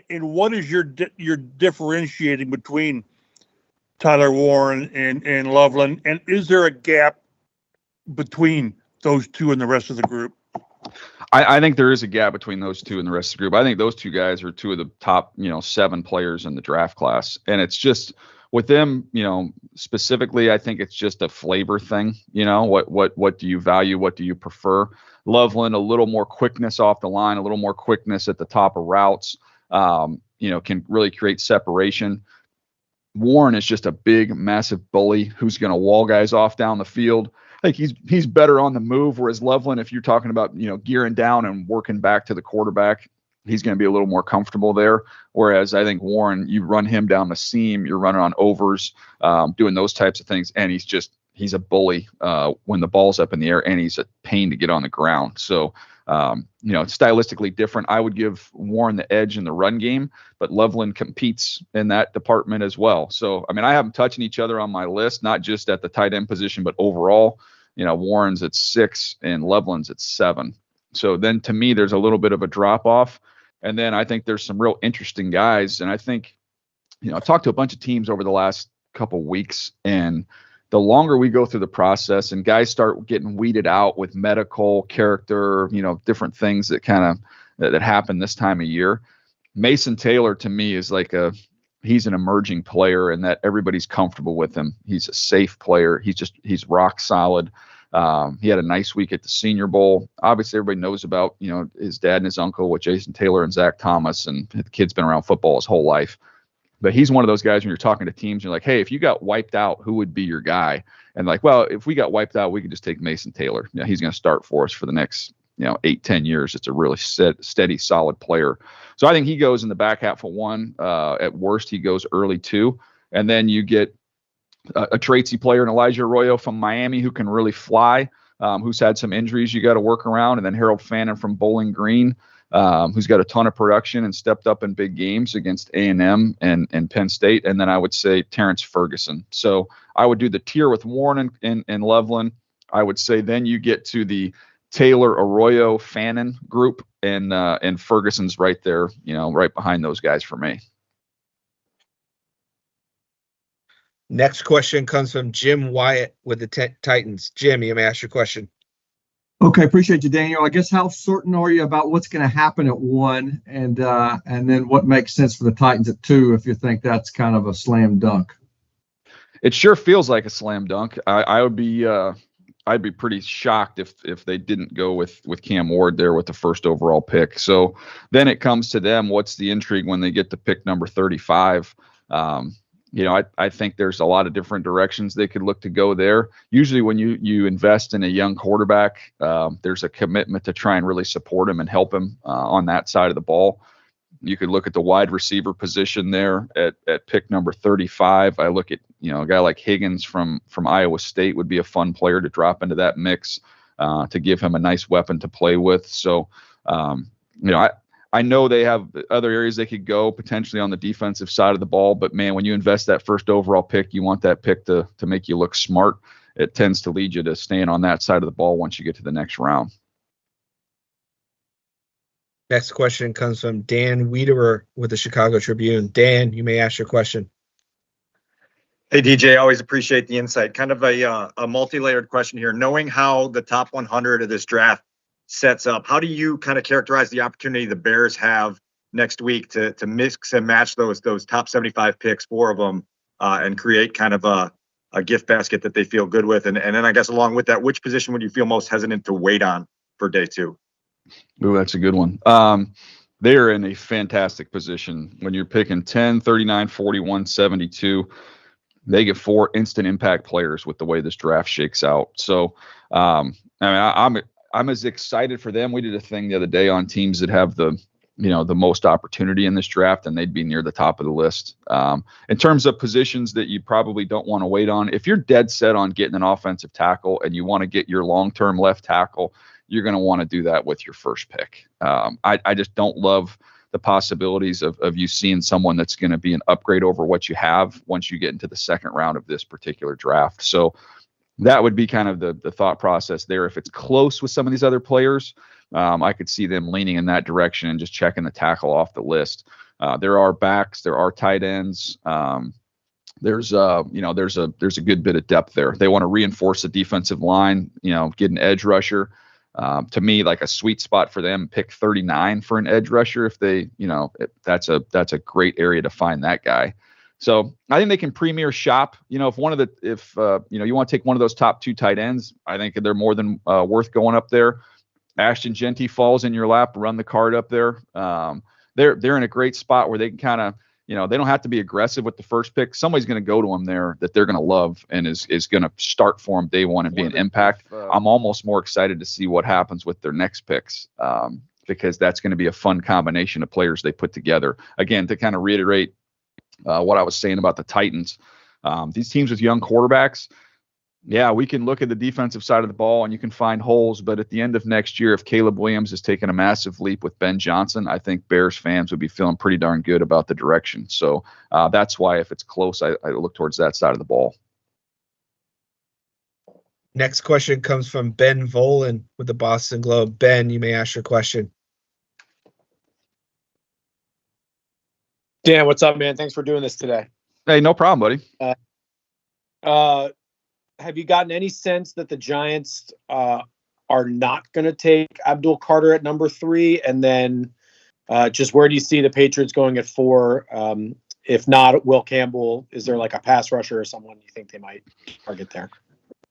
And what is your differentiating between Tyler Warren and Loveland? And is there a gap between those two and the rest of the group? I think there is a gap between those two and the rest of the group. I think those two guys are two of the top, 7 players in the draft class. And it's just with them, specifically, I think it's just a flavor thing. What do you value? What do you prefer? Loveland, a little more quickness off the line, a little more quickness at the top of routes, can really create separation. Warren is just a big, massive bully who's going to wall guys off down the field. I think he's better on the move, whereas Loveland, if you're talking about, gearing down and working back to the quarterback, he's going to be a little more comfortable there. Whereas I think Warren, you run him down the seam, you're running on overs, doing those types of things, and he's a bully when the ball's up in the air, and he's a pain to get on the ground. So, it's stylistically different. I would give Warren the edge in the run game, but Loveland competes in that department as well. So, I have them touching each other on my list, not just at the tight end position, but overall. Warren's at 6 and Loveland's at 7. So then to me, there's a little bit of a drop off. And then I think there's some real interesting guys. And I think, I've talked to a bunch of teams over the last couple weeks, and the longer we go through the process and guys start getting weeded out with medical character, different things that that happen this time of year. Mason Taylor to me is he's an emerging player, and that everybody's comfortable with him. He's a safe player. He's rock solid. He had a nice week at the Senior Bowl. Obviously, everybody knows about, his dad and his uncle with Jason Taylor and Zach Thomas, and the kid's been around football his whole life. But he's one of those guys when you're talking to teams, you're like, hey, if you got wiped out, who would be your guy? And well, if we got wiped out, we could just take Mason Taylor. He's going to start for us for the next, 8-10 years. It's a really steady, solid player. So I think he goes in the back half of 1. At worst, he goes early 2. And then you get a Tracy player, and Elijah Arroyo from Miami, who can really fly, who's had some injuries you got to work around. And then Harold Fannin from Bowling Green, who's got a ton of production and stepped up in big games against A&M and Penn State. And then I would say Terrence Ferguson. So I would do the tier with Warren and Loveland. I would say then you get to the Taylor, Arroyo, Fannin group, and Ferguson's right there, right behind those guys for me. Next question comes from Jim Wyatt with the Titans. Jim, you may ask your question. Okay, appreciate you, Daniel. I guess how certain are you about what's going to happen at 1, and then what makes sense for the Titans at 2 if you think that's kind of a slam dunk? It sure feels like a slam dunk. I'd be pretty shocked if they didn't go with Cam Ward there with the first overall pick. So then it comes to them. What's the intrigue when they get to pick number 35? I think there's a lot of different directions they could look to go there. Usually when you invest in a young quarterback, there's a commitment to try and really support him and help him on that side of the ball. You could look at the wide receiver position there at pick number 35. I look at, a guy like Higgins from Iowa State would be a fun player to drop into that mix to give him a nice weapon to play with. So, I know they have other areas they could go potentially on the defensive side of the ball, but man, when you invest that first overall pick, you want that pick to make you look smart. It tends to lead you to staying on that side of the ball once you get to the next round. Next question comes from Dan Wiederer with the Chicago Tribune. Dan, you may ask your question. Hey, DJ, always appreciate the insight. Kind of a multi-layered question here. Knowing how the top 100 of this draft sets up, how do you kind of characterize the opportunity the Bears have next week to mix and match those top 75 picks, 4 of them, and create kind of a gift basket that they feel good with? And then I guess along with that, which position would you feel most hesitant to wait on for day 2? Ooh, that's a good one. They are in a fantastic position when you're picking 10, 39, 41, 72. They get 4 instant impact players with the way this draft shakes out. So, I'm as excited for them. We did a thing the other day on teams that have the most opportunity in this draft, and they'd be near the top of the list. In terms of positions that you probably don't want to wait on, if you're dead set on getting an offensive tackle and you want to get your long-term left tackle, you're going to want to do that with your first pick. I just don't love the possibilities of you seeing someone that's going to be an upgrade over what you have once you get into the second round of this particular draft. So that would be kind of the thought process there. If it's close with some of these other players, I could see them leaning in that direction and just checking the tackle off the list. There are backs, there are tight ends. There's a good bit of depth there. They want to reinforce the defensive line, get an edge rusher. To me, like a sweet spot for them, pick 39 for an edge rusher. If they, that's a great area to find that guy. So I think they can premier shop. If you want to take one of those top 2 tight ends, I think they're more than worth going up there. Ashton Genty falls in your lap, run the card up there. They're in a great spot where they can kind of, they don't have to be aggressive with the first pick. Somebody's going to go to them there that they're going to love and is going to start for them day one and be an impact. I'm almost more excited to see what happens with their next picks because that's going to be a fun combination of players they put together. Again, to kind of reiterate what I was saying about the Titans, these teams with young quarterbacks, yeah, we can look at the defensive side of the ball and you can find holes, but at the end of next year, if Caleb Williams has taken a massive leap with Ben Johnson, I think Bears fans would be feeling pretty darn good about the direction. So that's why if it's close, I look towards that side of the ball. Next question comes from Ben Volen with the Boston Globe. Ben, you may ask your question. Dan, what's up, man? Thanks for doing this today. Hey, no problem, buddy. Have you gotten any sense that the Giants are not going to take Abdul Carter at number 3? And then just where do you see the Patriots going at 4? If not Will Campbell, is there like a pass rusher or someone you think they might target there?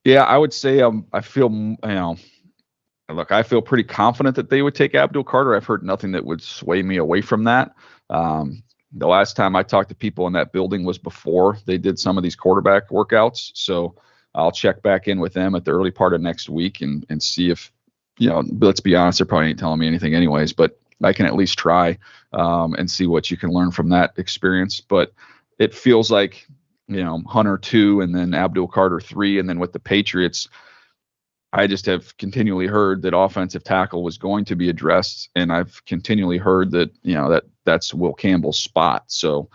Yeah, I would say I feel, I feel pretty confident that they would take Abdul Carter. I've heard nothing that would sway me away from that. The last time I talked to people in that building was before they did some of these quarterback workouts. So I'll check back in with them at the early part of next week and see if, let's be honest, they're probably ain't telling me anything anyways, but I can at least try and see what you can learn from that experience. But it feels like, Hunter 2 and then Abdul Carter 3. And then with the Patriots, I just have continually heard that offensive tackle was going to be addressed. And I've continually heard that, that's Will Campbell's spot. So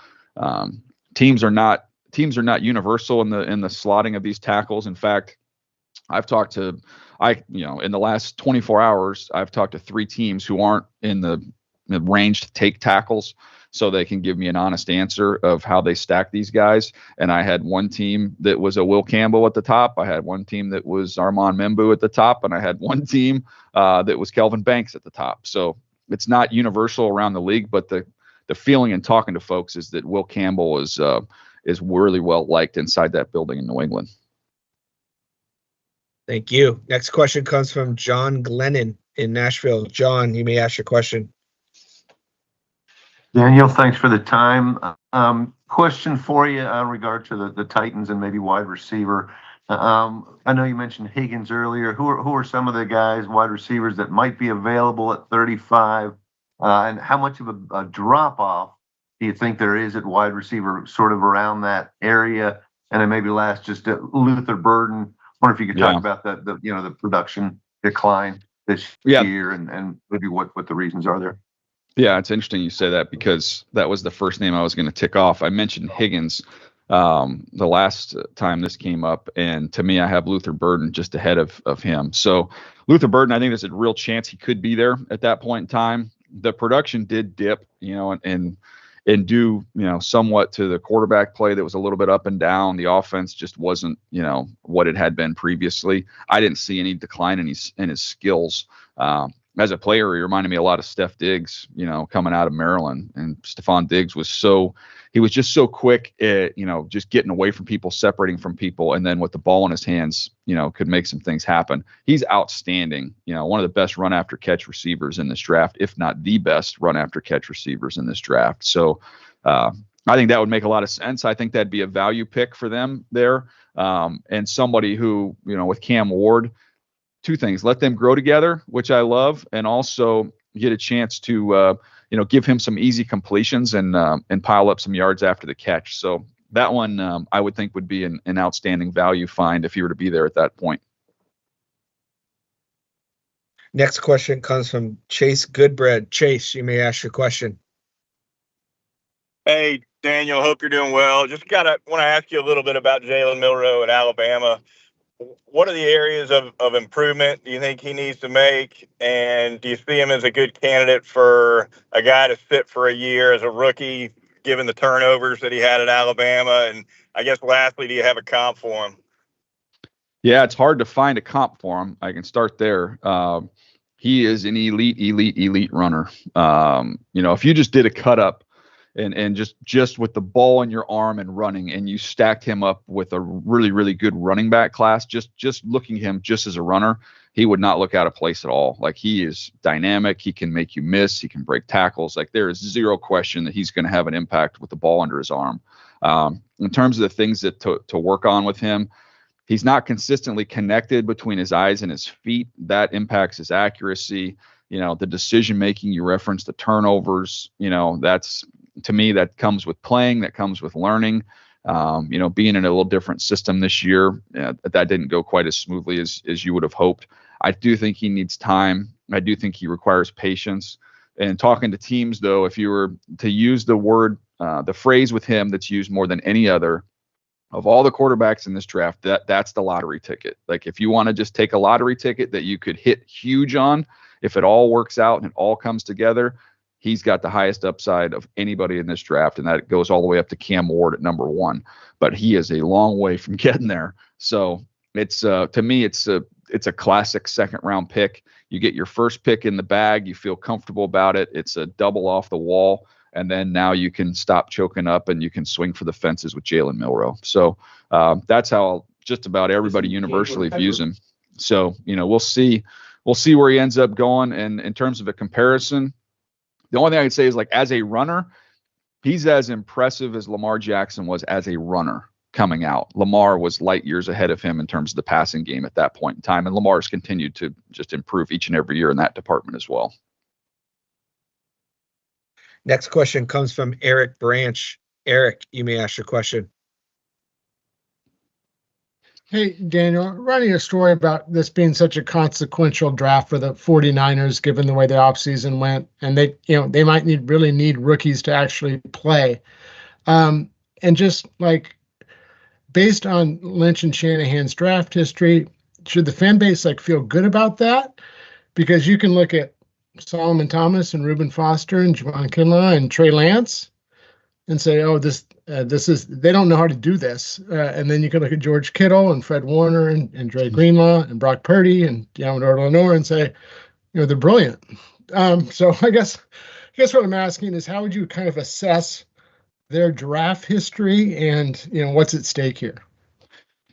teams are not universal in the slotting of these tackles. In fact, in the last 24 hours, I've talked to 3 teams who aren't in the range to take tackles, so they can give me an honest answer of how they stack these guys. And I had one team that was a Will Campbell at the top. I had one team that was Armand Membu at the top, and I had one team that was Kelvin Banks at the top. So it's not universal around the league, but the feeling in talking to folks is that Will Campbell is really well liked inside that building in New England. Thank you. Next question comes from John Glennon in Nashville. John, you may ask your question. Daniel, thanks for the time. Question for you in regard to the Titans and maybe wide receiver. I know you mentioned Higgins earlier. Who are some of the guys, wide receivers, that might be available at 35? And how much of a drop-off do you think there is at wide receiver sort of around that area? And then maybe last, just Luther Burden. I wonder if you could talk about the production decline this year and maybe what the reasons are there. Yeah, it's interesting you say that because that was the first name I was going to tick off. I mentioned Higgins the last time this came up, and to me, I have Luther Burden just ahead of him. So Luther Burden, I think there's a real chance he could be there at that point in time. The production did dip, and due, somewhat to the quarterback play that was a little bit up and down. The offense just wasn't, what it had been previously. I didn't see any decline in his skills. As a player, he reminded me a lot of Steph Diggs, coming out of Maryland. And Stephon Diggs was just so quick at, just getting away from people, separating from people. And then with the ball in his hands, could make some things happen. He's outstanding, one of the best run after catch receivers in this draft, if not the best run after catch receivers in this draft. So I think that would make a lot of sense. I think that'd be a value pick for them there. And somebody who, with Cam Ward, 2 things: let them grow together, which I love, and also get a chance to, give him some easy completions and pile up some yards after the catch. So that one I would think would be an outstanding value find if you were to be there at that point. Next question comes from Chase Goodbread. Chase, you may ask your question. Hey, Daniel, hope you're doing well. Just want to ask you a little bit about Jalen Milroe at Alabama. what are the areas of improvement do you think he needs to make? And do you see him as a good candidate for a guy to sit for a year as a rookie, given the turnovers that he had at Alabama? And I guess lastly, do you have a comp for him? Yeah, it's hard to find a comp for him. I can start there. He is an elite runner. If you just did a cut up and just with the ball in your arm and running, and you stacked him up with a really, really good running back class, just looking at him just as a runner, he would not look out of place at all. Like, he is dynamic. He can make you miss. He can break tackles. Like, there is zero question that he's going to have an impact with the ball under his arm. In terms of the things that to work on with him, he's not consistently connected between his eyes and his feet. That impacts his accuracy. The decision making, you referenced the turnovers, that's, to me, that comes with playing, that comes with learning. Being in a little different system this year, that didn't go quite as smoothly as you would have hoped. I do think he needs time. I do think he requires patience. And talking to teams, though, if you were to use the phrase with him that's used more than any other, of all the quarterbacks in this draft, that's the lottery ticket. Like, if you want to just take a lottery ticket that you could hit huge on, if it all works out and it all comes together, he's got the highest upside of anybody in this draft, and that goes all the way up to Cam Ward at number 1. But he is a long way from getting there. So it's to me, it's a classic second-round pick. You get your first pick in the bag, you feel comfortable about it. It's a double off the wall. And then now you can stop choking up and you can swing for the fences with Jalen Milro. So that's how just about everybody universally views him. So, we'll see where he ends up going. And in terms of a comparison, the only thing I can say is, like, as a runner, he's as impressive as Lamar Jackson was as a runner coming out. Lamar was light years ahead of him in terms of the passing game at that point in time. And Lamar's continued to just improve each and every year in that department as well. Next question comes from Eric Branch. Eric, you may ask your question. Hey, Daniel, writing a story about this being such a consequential draft for the 49ers, given the way the offseason went, and they might really need rookies to actually play. And just like, based on Lynch and Shanahan's draft history, should the fan base feel good about that? Because you can look at Solomon Thomas and Reuben Foster and Javon Kinlaw and Trey Lance and say, oh, this is, they don't know how to do this. And then you can look at George Kittle and Fred Warner and Dre Greenlaw and Brock Purdy and Deommodore Lenoir and say, they're brilliant. So I guess what I'm asking is, how would you kind of assess their draft history and, what's at stake here?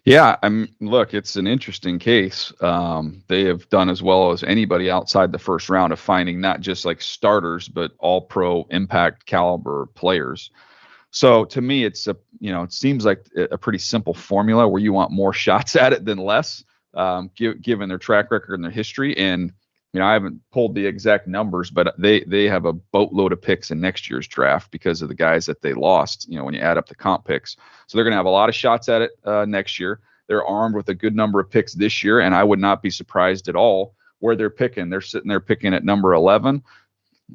Yeah, look, it's an interesting case. They have done as well as anybody outside the first round of finding not just like starters, but all pro impact caliber players. So to me, it seems like a pretty simple formula where you want more shots at it than less, given their track record and their history. And, I haven't pulled the exact numbers, but they have a boatload of picks in next year's draft because of the guys that they lost, when you add up the comp picks. So they're going to have a lot of shots at it next year. They're armed with a good number of picks this year, and I would not be surprised at all where they're picking. They're sitting there picking at number 11.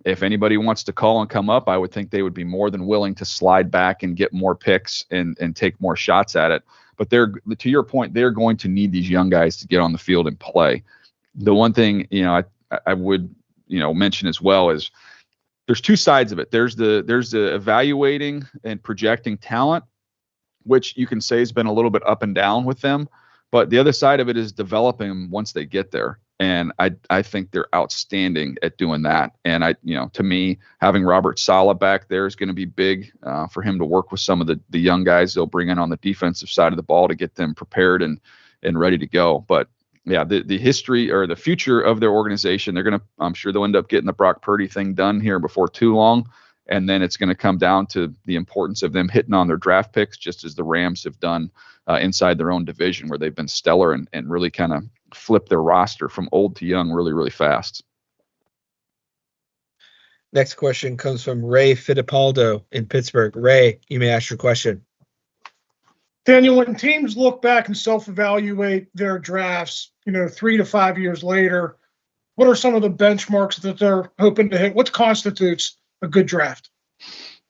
If anybody wants to call and come up, I would think they would be more than willing to slide back and get more picks and take more shots at it. But to your point, they're going to need these young guys to get on the field and play. The one thing, I would, mention as well is there's two sides of it. There's the evaluating and projecting talent, which you can say has been a little bit up and down with them. But the other side of it is developing them once they get there. And I think they're outstanding at doing that. And to me, having Robert Saleh back there is going to be big for him to work with some of the young guys they'll bring in on the defensive side of the ball to get them prepared and ready to go. But yeah, the history or the future of their organization, I'm sure they'll end up getting the Brock Purdy thing done here before too long. And then it's going to come down to the importance of them hitting on their draft picks, just as the Rams have done inside their own division, where they've been stellar and really kind of flip their roster from old to young really, really fast. Next question comes from Ray Fittipaldo in Pittsburgh. Ray, you may ask your question. Daniel, when teams look back and self-evaluate their drafts, 3 to 5 years later, what are some of the benchmarks that they're hoping to hit? What constitutes a good draft?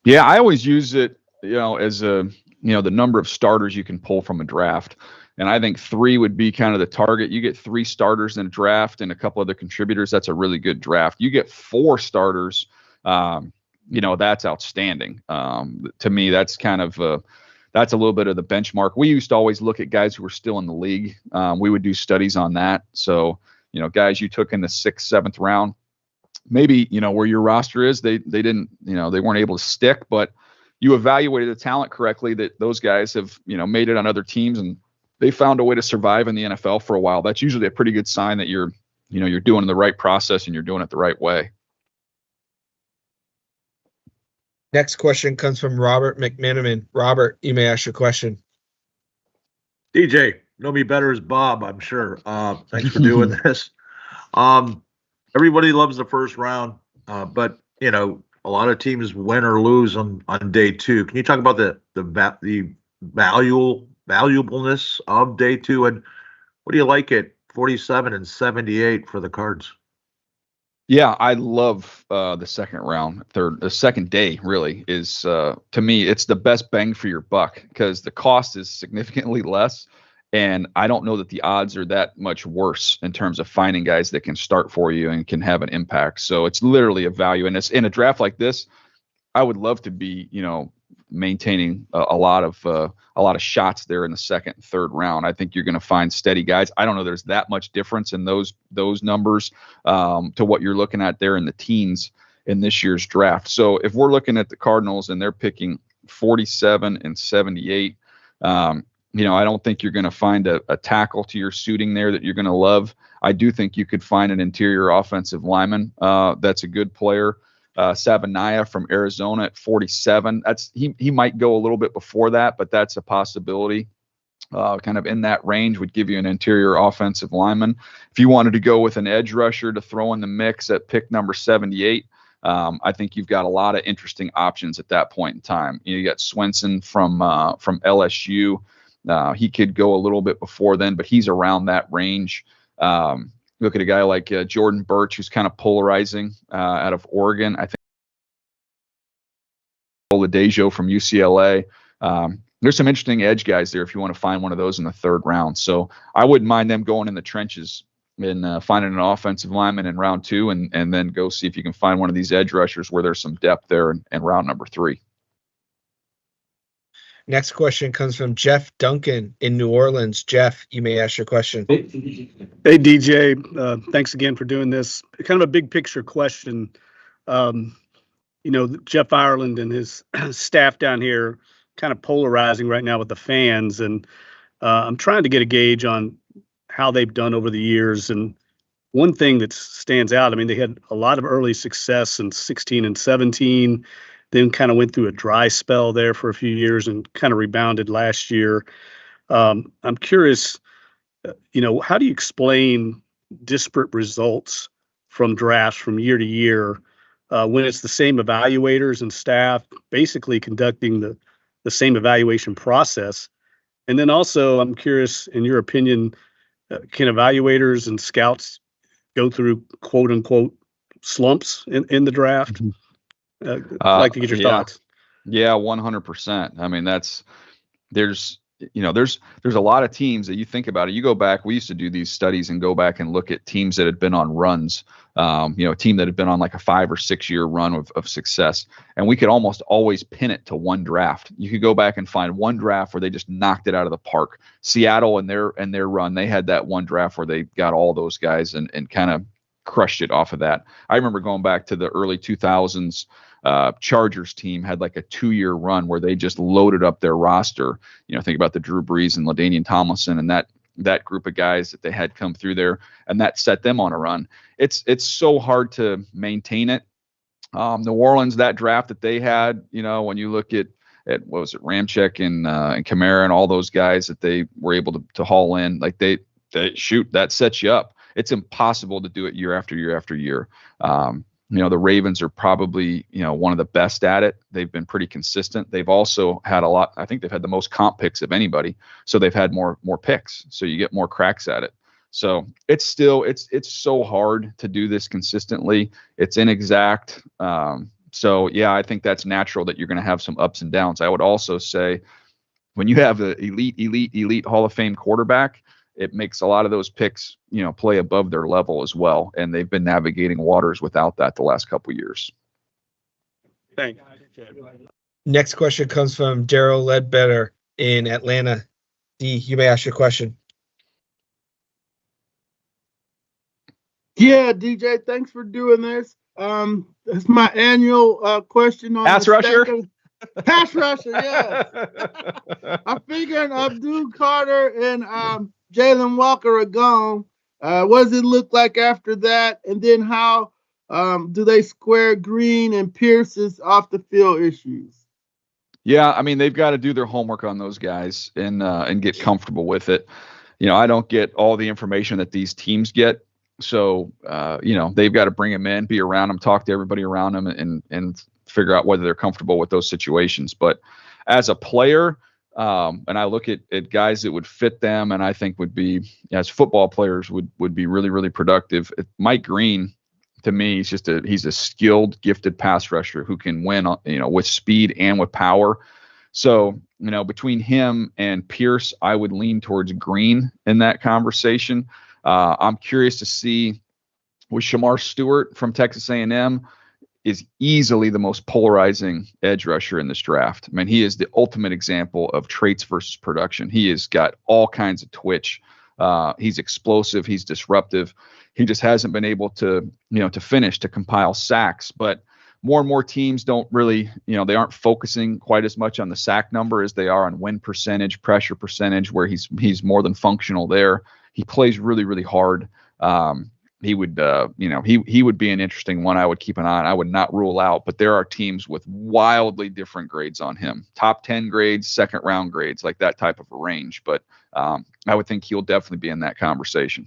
Yeah, I always use it, as the number of starters you can pull from a draft. And I think 3 would be kind of the target. You get 3 starters in a draft and a couple other contributors. That's a really good draft. You get 4 starters. That's outstanding. To me, that's kind of that's a little bit of the benchmark. We used to always look at guys who were still in the league. We would do studies on that. So, guys you took in the 6th, 7th round, maybe, where your roster is, they didn't, they weren't able to stick, but you evaluated the talent correctly, that those guys have, made it on other teams and they found a way to survive in the NFL for a while. That's usually a pretty good sign that you're doing the right process and you're doing it the right way. Next question comes from Robert McManaman. Robert, you may ask your question. DJ, know me better as Bob, I'm sure. Thanks for doing this. Everybody loves the first round, but a lot of teams win or lose on day 2. Can you talk about the valuableness of day 2, and what do you like at 47 and 78 for the Cards? Yeah, I love the second round. The second day really is, to me, it's the best bang for your buck because the cost is significantly less. And I don't know that the odds are that much worse in terms of finding guys that can start for you and can have an impact. So it's literally a value. And it's in a draft like this, I would love to be, maintaining a lot of shots there in the 2nd and 3rd round. I think you're going to find steady guys. I don't know there's that much difference in those numbers to what you're looking at there in the teens in this year's draft. So if we're looking at the Cardinals and they're picking 47 and 78, I don't think you're going to find a tackle to your suiting there that you're going to love. I do think you could find an interior offensive lineman that's a good player. Sabanaya from Arizona at 47. He might go a little bit before that, but that's a possibility. Kind of in that range would give you an interior offensive lineman. If you wanted to go with an edge rusher to throw in the mix at pick number 78, I think you've got a lot of interesting options at that point in time. You got Swenson from LSU. He could go a little bit before then, but he's around that range. Look at a guy like Jordan Birch, who's kind of polarizing out of Oregon. I think Oladejo from UCLA. There's some interesting edge guys there if you want to find one of those in the 3rd round. So I wouldn't mind them going in the trenches and finding an offensive lineman in round 2 and then go see if you can find one of these edge rushers where there's some depth there in round number 3. Next question comes from Jeff Duncan in New Orleans. Jeff, you may ask your question. Hey, DJ. Thanks again for doing this. Kind of a big picture question. Jeff Ireland and his staff down here kind of polarizing right now with the fans. And I'm trying to get a gauge on how they've done over the years. And one thing that stands out, they had a lot of early success in 16 and 17. Then kind of went through a dry spell there for a few years and kind of rebounded last year. I'm curious, how do you explain disparate results from drafts from year to year when it's the same evaluators and staff basically conducting the same evaluation process? And then also, I'm curious, in your opinion, can evaluators and scouts go through quote unquote slumps in the draft? Mm-hmm. I'd like to get your thoughts. Yeah, 100%. There's a lot of teams that you think about it. You go back, we used to do these studies and go back and look at teams that had been on runs, a team that had been on like a 5 or 6 year run of success. And we could almost always pin it to one draft. You could go back and find one draft where they just knocked it out of the park. Seattle and their run, they had that one draft where they got all those guys and kind of crushed it off of that. I remember going back to the early 2000s. Chargers team had like a 2-year run where they just loaded up their roster. Think about the Drew Brees and LaDainian Tomlinson and that group of guys that they had come through there, and that set them on a run. It's so hard to maintain it. New Orleans, that draft that they had, when you look at what was it, Ramczyk and Kamara and all those guys that they were able to haul in, like they shoot, that sets you up. It's impossible to do it year after year after year. The Ravens are probably, one of the best at it. They've been pretty consistent. They've also had a lot. I think they've had the most comp picks of anybody. So they've had more picks. So you get more cracks at it. So it's so hard to do this consistently. It's inexact. So yeah, I think that's natural that you're going to have some ups and downs. I would also say when you have an elite Hall of Fame quarterback, it makes a lot of those picks, play above their level as well. And they've been navigating waters without that the last couple of years. Thanks. Next question comes from Daryl Ledbetter in Atlanta. D, you may ask your question. Yeah, DJ, thanks for doing this. It's my annual question on pass rusher. Pass rusher, yeah. I figured Abdul Carter and Jalen Walker are gone. What does it look like after that? And then how do they square Green and Pierce's off the field issues? Yeah, I mean, they've got to do their homework on those guys and get comfortable with it. I don't get all the information that these teams get. So, they've got to bring them in, be around them, talk to everybody around them and figure out whether they're comfortable with those situations. But as a player, and I look at guys that would fit them and I think would be, as football players, would be really, really productive. Mike Green, to me, he's a skilled, gifted pass rusher who can win, with speed and with power. So, between him and Pierce, I would lean towards Green in that conversation. I'm curious to see with Shamar Stewart from Texas A&M is easily the most polarizing edge rusher in this draft. I mean, he is the ultimate example of traits versus production. He has got all kinds of twitch. He's explosive. He's disruptive. He just hasn't been able to finish, to compile sacks. But more and more teams don't really, they aren't focusing quite as much on the sack number as they are on win percentage, pressure percentage, where he's more than functional there. He plays really, really hard. He would, he would be an interesting one I would keep an eye on. I would not rule out, but there are teams with wildly different grades on him. Top 10 grades, second round grades, like that type of a range. But I would think he'll definitely be in that conversation.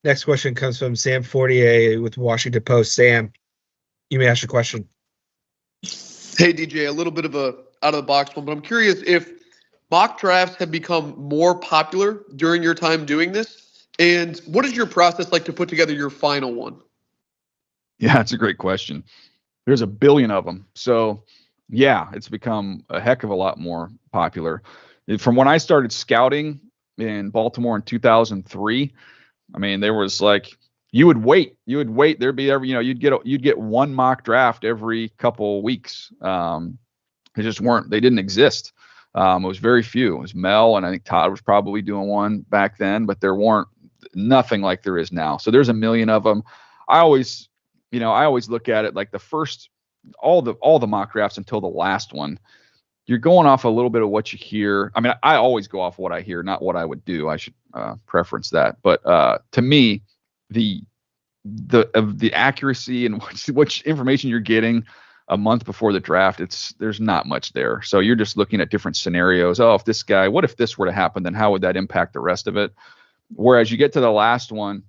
Next question comes from Sam Fortier with Washington Post. Sam, you may ask your question. Hey, DJ, a little bit of a out of the box one, but I'm curious if mock drafts have become more popular during your time doing this, and what is your process like to put together your final one? Yeah, it's a great question. There's a billion of them. So yeah, it's become a heck of a lot more popular. From when I started scouting in Baltimore in 2003, I mean, there was like, you would wait, there'd be you'd get one mock draft every couple of weeks. They didn't exist. It was very few. It was Mel, and I think Todd was probably doing one back then, but there weren't nothing like there is now. So there's a million of them. I always look at it like the first, all the mock drafts until the last one, you're going off a little bit of what you hear. I mean, I always go off what I hear, not what I would do. I should preference that. But to me, the accuracy and what information you're getting a month before the draft, there's not much there. So you're just looking at different scenarios. Oh, what if this were to happen, then how would that impact the rest of it? Whereas you get to the last one,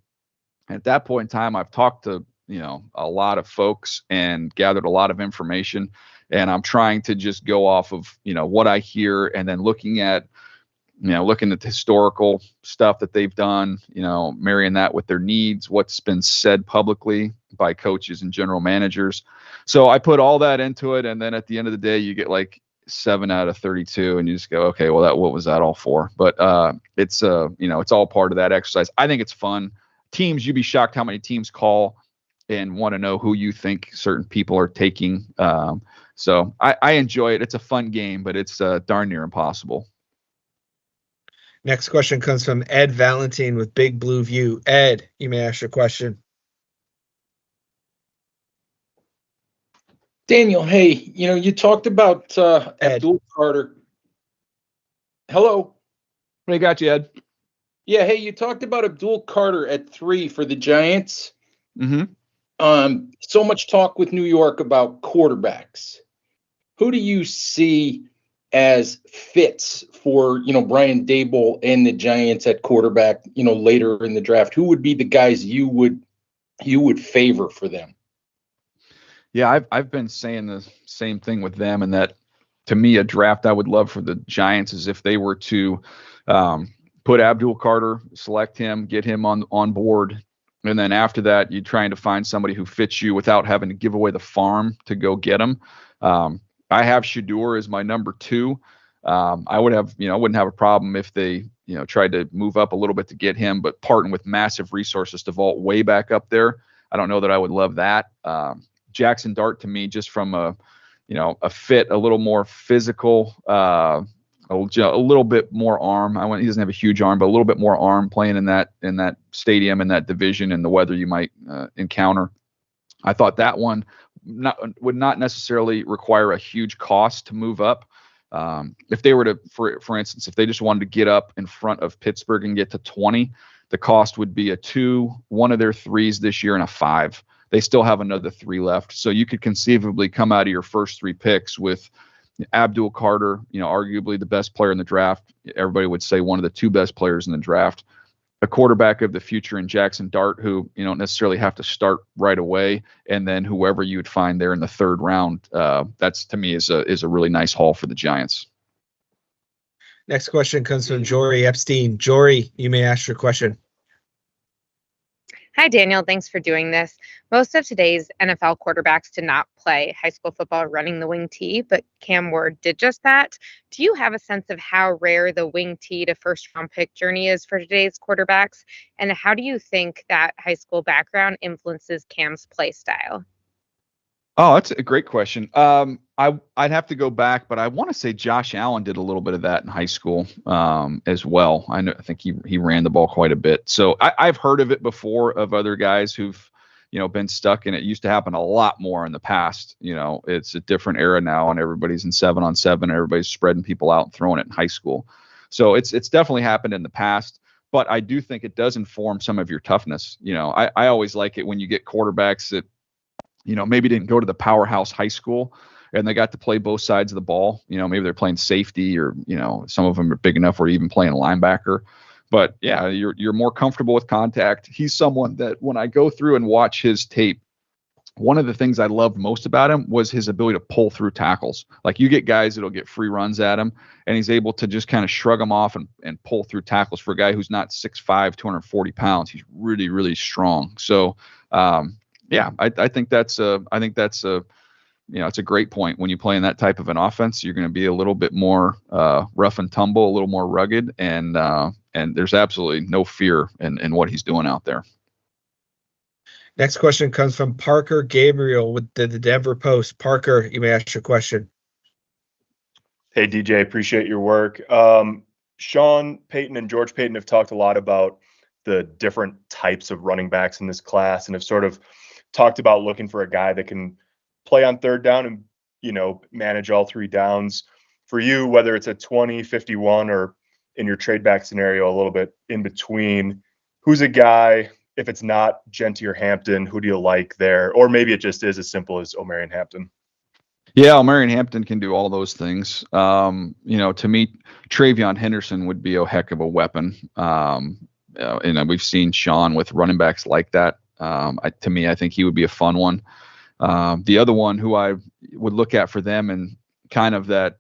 at that point in time, I've talked to, a lot of folks and gathered a lot of information, and I'm trying to just go off of, what I hear, and then looking at the historical stuff that they've done, marrying that with their needs, what's been said publicly by coaches and general managers. So I put all that into it. And then at the end of the day, you get like 7 out of 32 and you just go, okay, well, what was that all for? But it's all part of that exercise. I think it's fun. Teams, you'd be shocked how many teams call and want to know who you think certain people are taking. So I enjoy it. It's a fun game, but it's darn near impossible. Next question comes from Ed Valentine with Big Blue View. Ed, you may ask your question. Daniel, hey, you talked about Abdul Carter. Hello. What got you, Ed? Yeah, hey, you talked about Abdul Carter at 3 for the Giants. Mm-hmm. So much talk with New York about quarterbacks. Who do you see as fits for, Brian Daboll and the Giants at quarterback, later in the draft? Who would be the guys you would favor for them? Yeah, I've been saying the same thing with them, and that to me, a draft I would love for the Giants is if they were to put Abdul Carter, select him, get him on board, and then after that, you're trying to find somebody who fits you without having to give away the farm to go get him. I have Shedeur as my number 2. I wouldn't have a problem if they, tried to move up a little bit to get him, but parting with massive resources to vault way back up there, I don't know that I would love that. Jackson Dart, to me, just from a fit, a little more physical, a little bit more arm. He doesn't have a huge arm, but a little bit more arm playing in that stadium, in that division, and the weather you might encounter. I thought that one would not necessarily require a huge cost to move up. If they were to, for instance, if they just wanted to get up in front of Pittsburgh and get to 20, the cost would be a 2, one of their 3s this year, and a 5. They still have another 3 left. So you could conceivably come out of your first 3 picks with Abdul Carter, arguably the best player in the draft. Everybody would say one of the 2 best players in the draft. A quarterback of the future in Jackson Dart, who you don't necessarily have to start right away, and then whoever you would find there in the 3rd round. That's, to me, is a really nice haul for the Giants. Next question comes from Jory Epstein. Jory, you may ask your question. Hi, Daniel. Thanks for doing this. Most of today's NFL quarterbacks did not play high school football running the wing T, but Cam Ward did just that. Do you have a sense of how rare the wing T to first-round pick journey is for today's quarterbacks? And how do you think that high school background influences Cam's play style? Oh, that's a great question. I'd have to go back, but I want to say Josh Allen did a little bit of that in high school as well. I think he ran the ball quite a bit. So I've heard of it before, of other guys who've been stuck in it. Used to happen a lot more in the past. It's a different era now, and everybody's in 7-on-7. Everybody's spreading people out and throwing it in high school. So it's definitely happened in the past. But I do think it does inform some of your toughness. I always like it when you get quarterbacks that maybe didn't go to the powerhouse high school and they got to play both sides of the ball. Maybe they're playing safety, or, some of them are big enough where even playing linebacker. But yeah, you're more comfortable with contact. He's someone that when I go through and watch his tape, one of the things I loved most about him was his ability to pull through tackles. Like, you get guys that'll get free runs at him, and he's able to just kind of shrug them off and pull through tackles. For a guy who's not 6'5", 240 pounds, he's really, really strong. So, yeah, I think that's it's a great point. When you play in that type of an offense, you're going to be a little bit more rough and tumble, a little more rugged, and there's absolutely no fear in what he's doing out there. Next question comes from Parker Gabriel with the Denver Post. Parker, you may ask your question. Hey, DJ, appreciate your work. Sean Payton and George Payton have talked a lot about the different types of running backs in this class, and have sort of talked about looking for a guy that can play on 3rd down and, manage all 3 downs. For you, whether it's at 20, 51, or in your trade back scenario, a little bit in between, who's a guy, if it's not Genty or Hampton, who do you like there? Or maybe it just is as simple as Omarion Hampton. Yeah, Omarion Hampton can do all those things. To me, Travion Henderson would be a heck of a weapon. And we've seen Sean with running backs like that. To me, I think he would be a fun one. The other one who I would look at for them, and kind of that,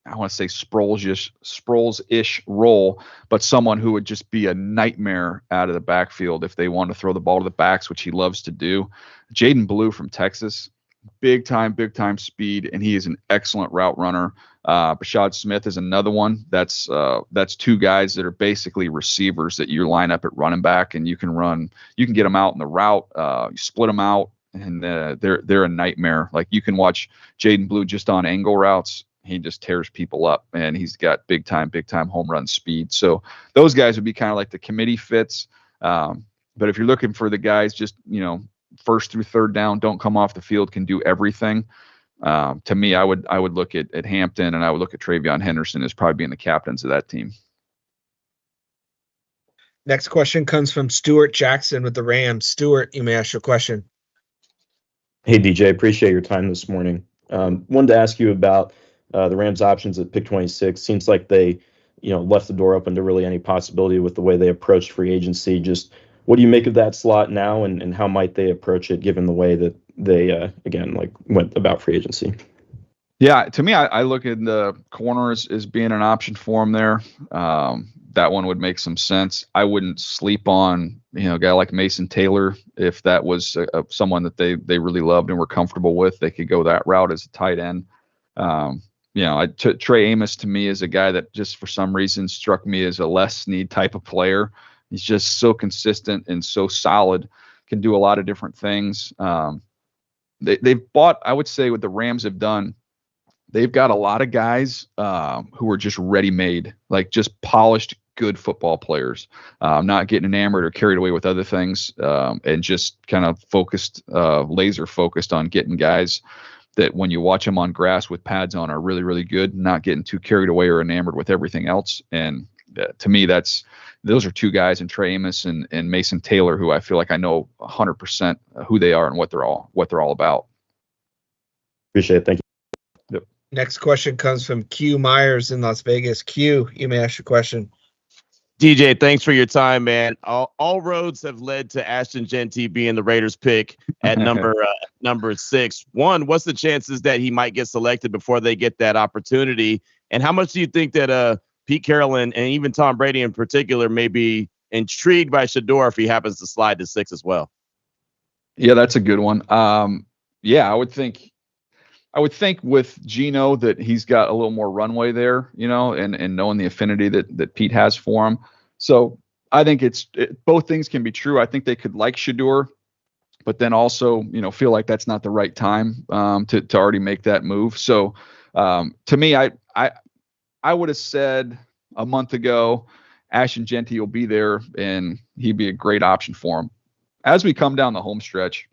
I want to say Sproles-ish role, but someone who would just be a nightmare out of the backfield if they want to throw the ball to the backs, which he loves to do. Jaden Blue from Texas, big time speed, and he is an excellent route runner. Bashad Smith is another one. That's 2 guys that are basically receivers that you line up at running back, and you can get them out in the route, you split them out, and they're a nightmare. Like, you can watch Jaden Blue just on angle routes. He just tears people up, and he's got big time home run speed. So those guys would be kind of like the committee fits. But if you're looking for the guys just, 1st through 3rd down, don't come off the field, can do everything. To me, I would look at Hampton, and I would look at Travion Henderson as probably being the captains of that team. Next question comes from Stuart Jackson with the Rams. Stuart, you may ask your question. Hey, DJ, appreciate your time this morning. Wanted to ask you about the Rams' options at pick 26. Seems like they, left the door open to really any possibility with the way they approached free agency. Just what do you make of that slot now, and how might they approach it given the way that they, went about free agency? Yeah, to me, I look at the corners as being an option for them there. That one would make some sense. I wouldn't sleep on, a guy like Mason Taylor. If that was someone that they really loved and were comfortable with, they could go that route as a tight end. Trey Amos to me is a guy that just for some reason struck me as a Les Snead type of player. He's just so consistent and so solid, can do a lot of different things. They've bought, I would say what the Rams have done, they've got a lot of guys who are just ready-made, like just polished, good football players, not getting enamored or carried away with other things, and just kind of focused, laser focused on getting guys that when you watch them on grass with pads on are really, really good, not getting too carried away or enamored with everything else. And to me, those are two guys in Trey Amos and Mason Taylor, who I feel like I know 100% who they are and what they're all about. Appreciate it. Thank you. Yep. Next question comes from Q Myers in Las Vegas. Q, you may ask your question. DJ, thanks for your time, man. All roads have led to Ashton Jeanty being the Raiders pick at number 6. One, what's the chances that he might get selected before they get that opportunity? And how much do you think that Pete Carroll and even Tom Brady in particular may be intrigued by Shedeur if he happens to slide to 6 as well? Yeah, that's a good one. I would think with Geno that he's got a little more runway there, and knowing the affinity that Pete has for him. So I think both things can be true. I think they could like Shedeur, but then also, feel like that's not the right time to already make that move. So to me, I would have said a month ago, Ashton Jeanty will be there and he'd be a great option for him. As we come down the home stretch,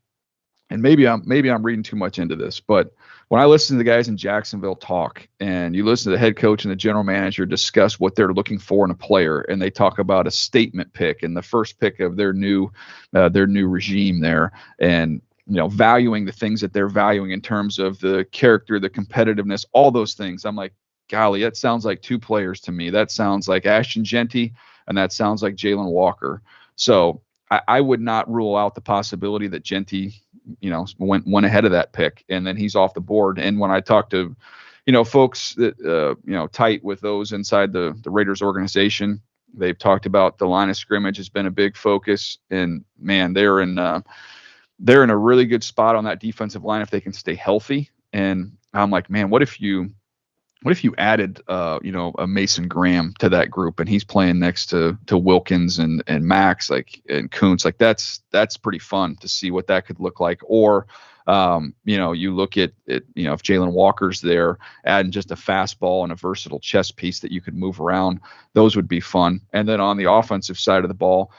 and maybe I'm reading too much into this, but when I listen to the guys in Jacksonville talk and you listen to the head coach and the general manager discuss what they're looking for in a player, and they talk about a statement pick and the first pick of their new regime there, and valuing the things that they're valuing in terms of the character, the competitiveness, all those things. I'm like, golly, that sounds like two players to me. That sounds like Ashton Jeanty and that sounds like Jalen Walker. So I would not rule out the possibility that Jeanty, went ahead of that pick and then he's off the board. And when I talk to, folks that, tight with those inside the Raiders organization, they've talked about the line of scrimmage has been a big focus, and man, they're in a really good spot on that defensive line if they can stay healthy. And I'm like, man, what if you added, a Mason Graham to that group and he's playing next to Wilkins and Max, and Kuntz, that's pretty fun to see what that could look like. Or, you look at it, if Jalen Walker's there, adding just a fastball and a versatile chess piece that you could move around, those would be fun. And then on the offensive side of the ball,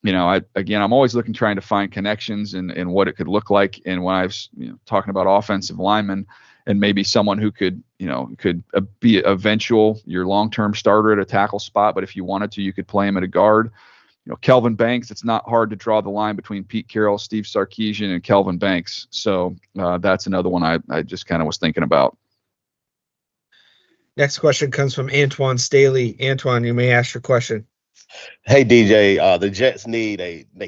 I'm always trying to find connections and what it could look like. And when I was talking about offensive linemen, and maybe someone who could be eventual your long-term starter at a tackle spot, but if you wanted to, you could play him at a guard. Kelvin Banks, it's not hard to draw the line between Pete Carroll, Steve Sarkisian, and Kelvin Banks. So that's another one I just kind of was thinking about. Next question comes from Antoine Staley. Antoine, you may ask your question. Hey, DJ, the Jets need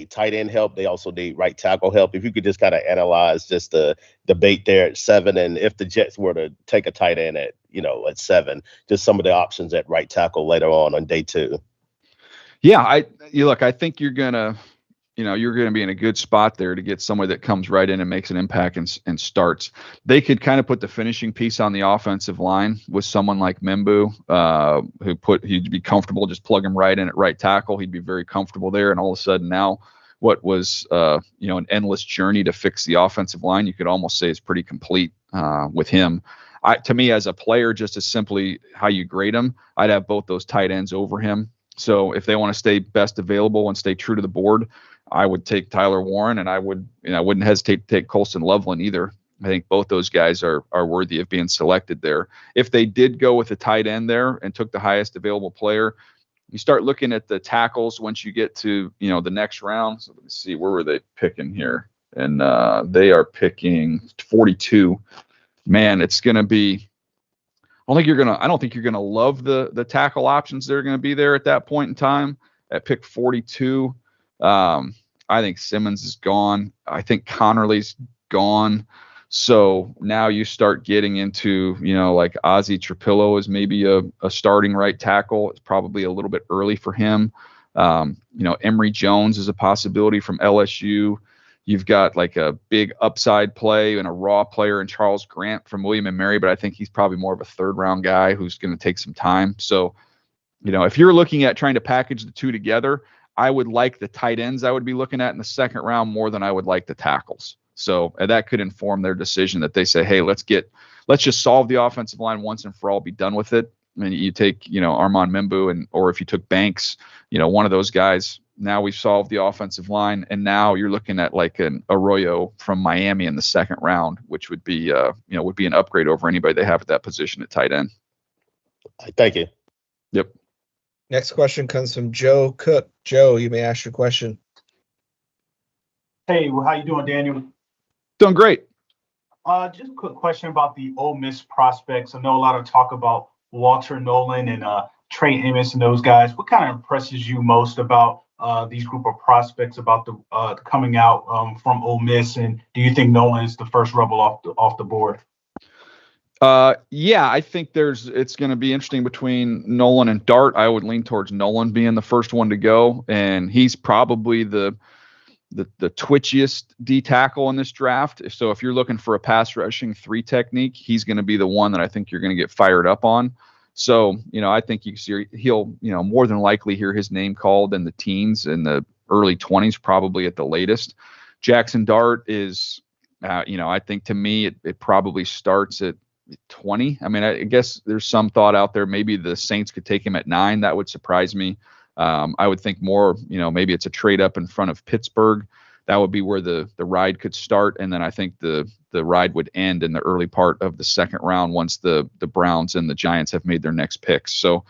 tight end help. They also need right tackle help. If you could just kind of analyze just the debate there at 7, and if the Jets were to take a tight end at 7, just some of the options at right tackle later on day 2. Yeah, I think you're gonna be in a good spot there to get somebody that comes right in and makes an impact and starts. They could kind of put the finishing piece on the offensive line with someone like M'Bu, he'd be comfortable, just plug him right in at right tackle. He'd be very comfortable there. And all of a sudden now what was, an endless journey to fix the offensive line, you could almost say is pretty complete with him. To me, as a player, just as simply how you grade him, I'd have both those tight ends over him. So if they want to stay best available and stay true to the board, I would take Tyler Warren, and I wouldn't hesitate to take Colston Loveland either. I think both those guys are worthy of being selected there. If they did go with a tight end there and took the highest available player, you start looking at the tackles once you get to, the next round. So let me see, where were they picking here? And they are picking 42. Man, it's going to be, I don't think you're going to love the tackle options that are going to be there at that point in time at pick 42. I think Simmons is gone. I think Connerly's gone. So now you start getting into, like Ozzie Trapillo is maybe a starting right tackle. It's probably a little bit early for him. Emory Jones is a possibility from LSU. You've got like a big upside play and a raw player in Charles Grant from William and Mary, but I think he's probably more of a third round guy who's going to take some time. So, if you're looking at trying to package the two together, I would like the tight ends I would be looking at in the second round more than I would like the tackles. So that could inform their decision that they say, hey, let's just solve the offensive line once and for all, be done with it. I mean, you take, Armand Membu or if you took Banks, one of those guys. Now we've solved the offensive line, and now you're looking at like an Arroyo from Miami in the second round, which would be, would be an upgrade over anybody they have at that position at tight end. Thank you. Yep. Next question comes from Joe Cook. Joe, you may ask your question. Hey, how you doing, Daniel? Doing great. Just a quick question about the Ole Miss prospects. I know a lot of talk about Walter Nolan and Trey Amos and those guys. What kind of impresses you most about these group of prospects about the coming out from Ole Miss? And do you think Nolan is the first rebel off the board? Yeah, I think it's going to be interesting between Nolan and Dart. I would lean towards Nolan being the first one to go, and he's probably the twitchiest D tackle in this draft. So if you're looking for a pass rushing 3 technique, he's going to be the one that I think you're going to get fired up on. So, I think you see he'll, more than likely hear his name called in the teens, in the early 20s, probably at the latest. Jackson Dart is, I think to me, it probably starts at 20. I mean, I guess there's some thought out there. Maybe the Saints could take him at 9. That would surprise me. I would think more, maybe it's a trade up in front of Pittsburgh. That would be where the ride could start. And then I think the ride would end in the early part of the second round once the Browns and the Giants have made their next picks. So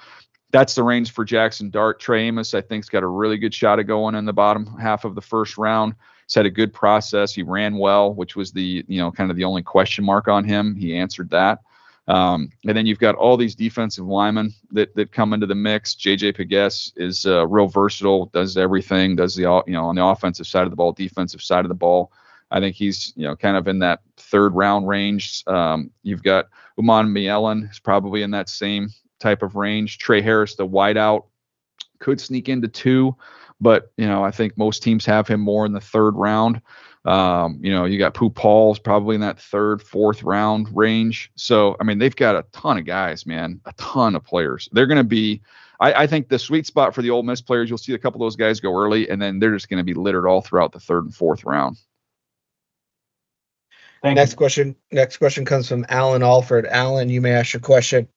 that's the range for Jackson Dart. Trey Amos, I think, has got a really good shot of going in the bottom half of the first round. He's had a good process. He ran well, which was the, kind of the only question mark on him. He answered that. And then you've got all these defensive linemen that come into the mix. JJ Pegues is real versatile, does everything, does the, on the offensive side of the ball, defensive side of the ball. I think he's, kind of in that third round range. You've got Uman Mielen is probably in that same type of range. Trey Harris, the wideout, could sneak into 2, but, I think most teams have him more in the third round. You got Pooh Paul's probably in that third, fourth round range. So, I mean, they've got a ton of guys, man, a ton of players. They're going to be, I think the sweet spot for the Ole Miss players, you'll see a couple of those guys go early, and then they're just going to be littered all throughout the third and fourth round. Next question comes from Alan Alford. Alan, you may ask your question.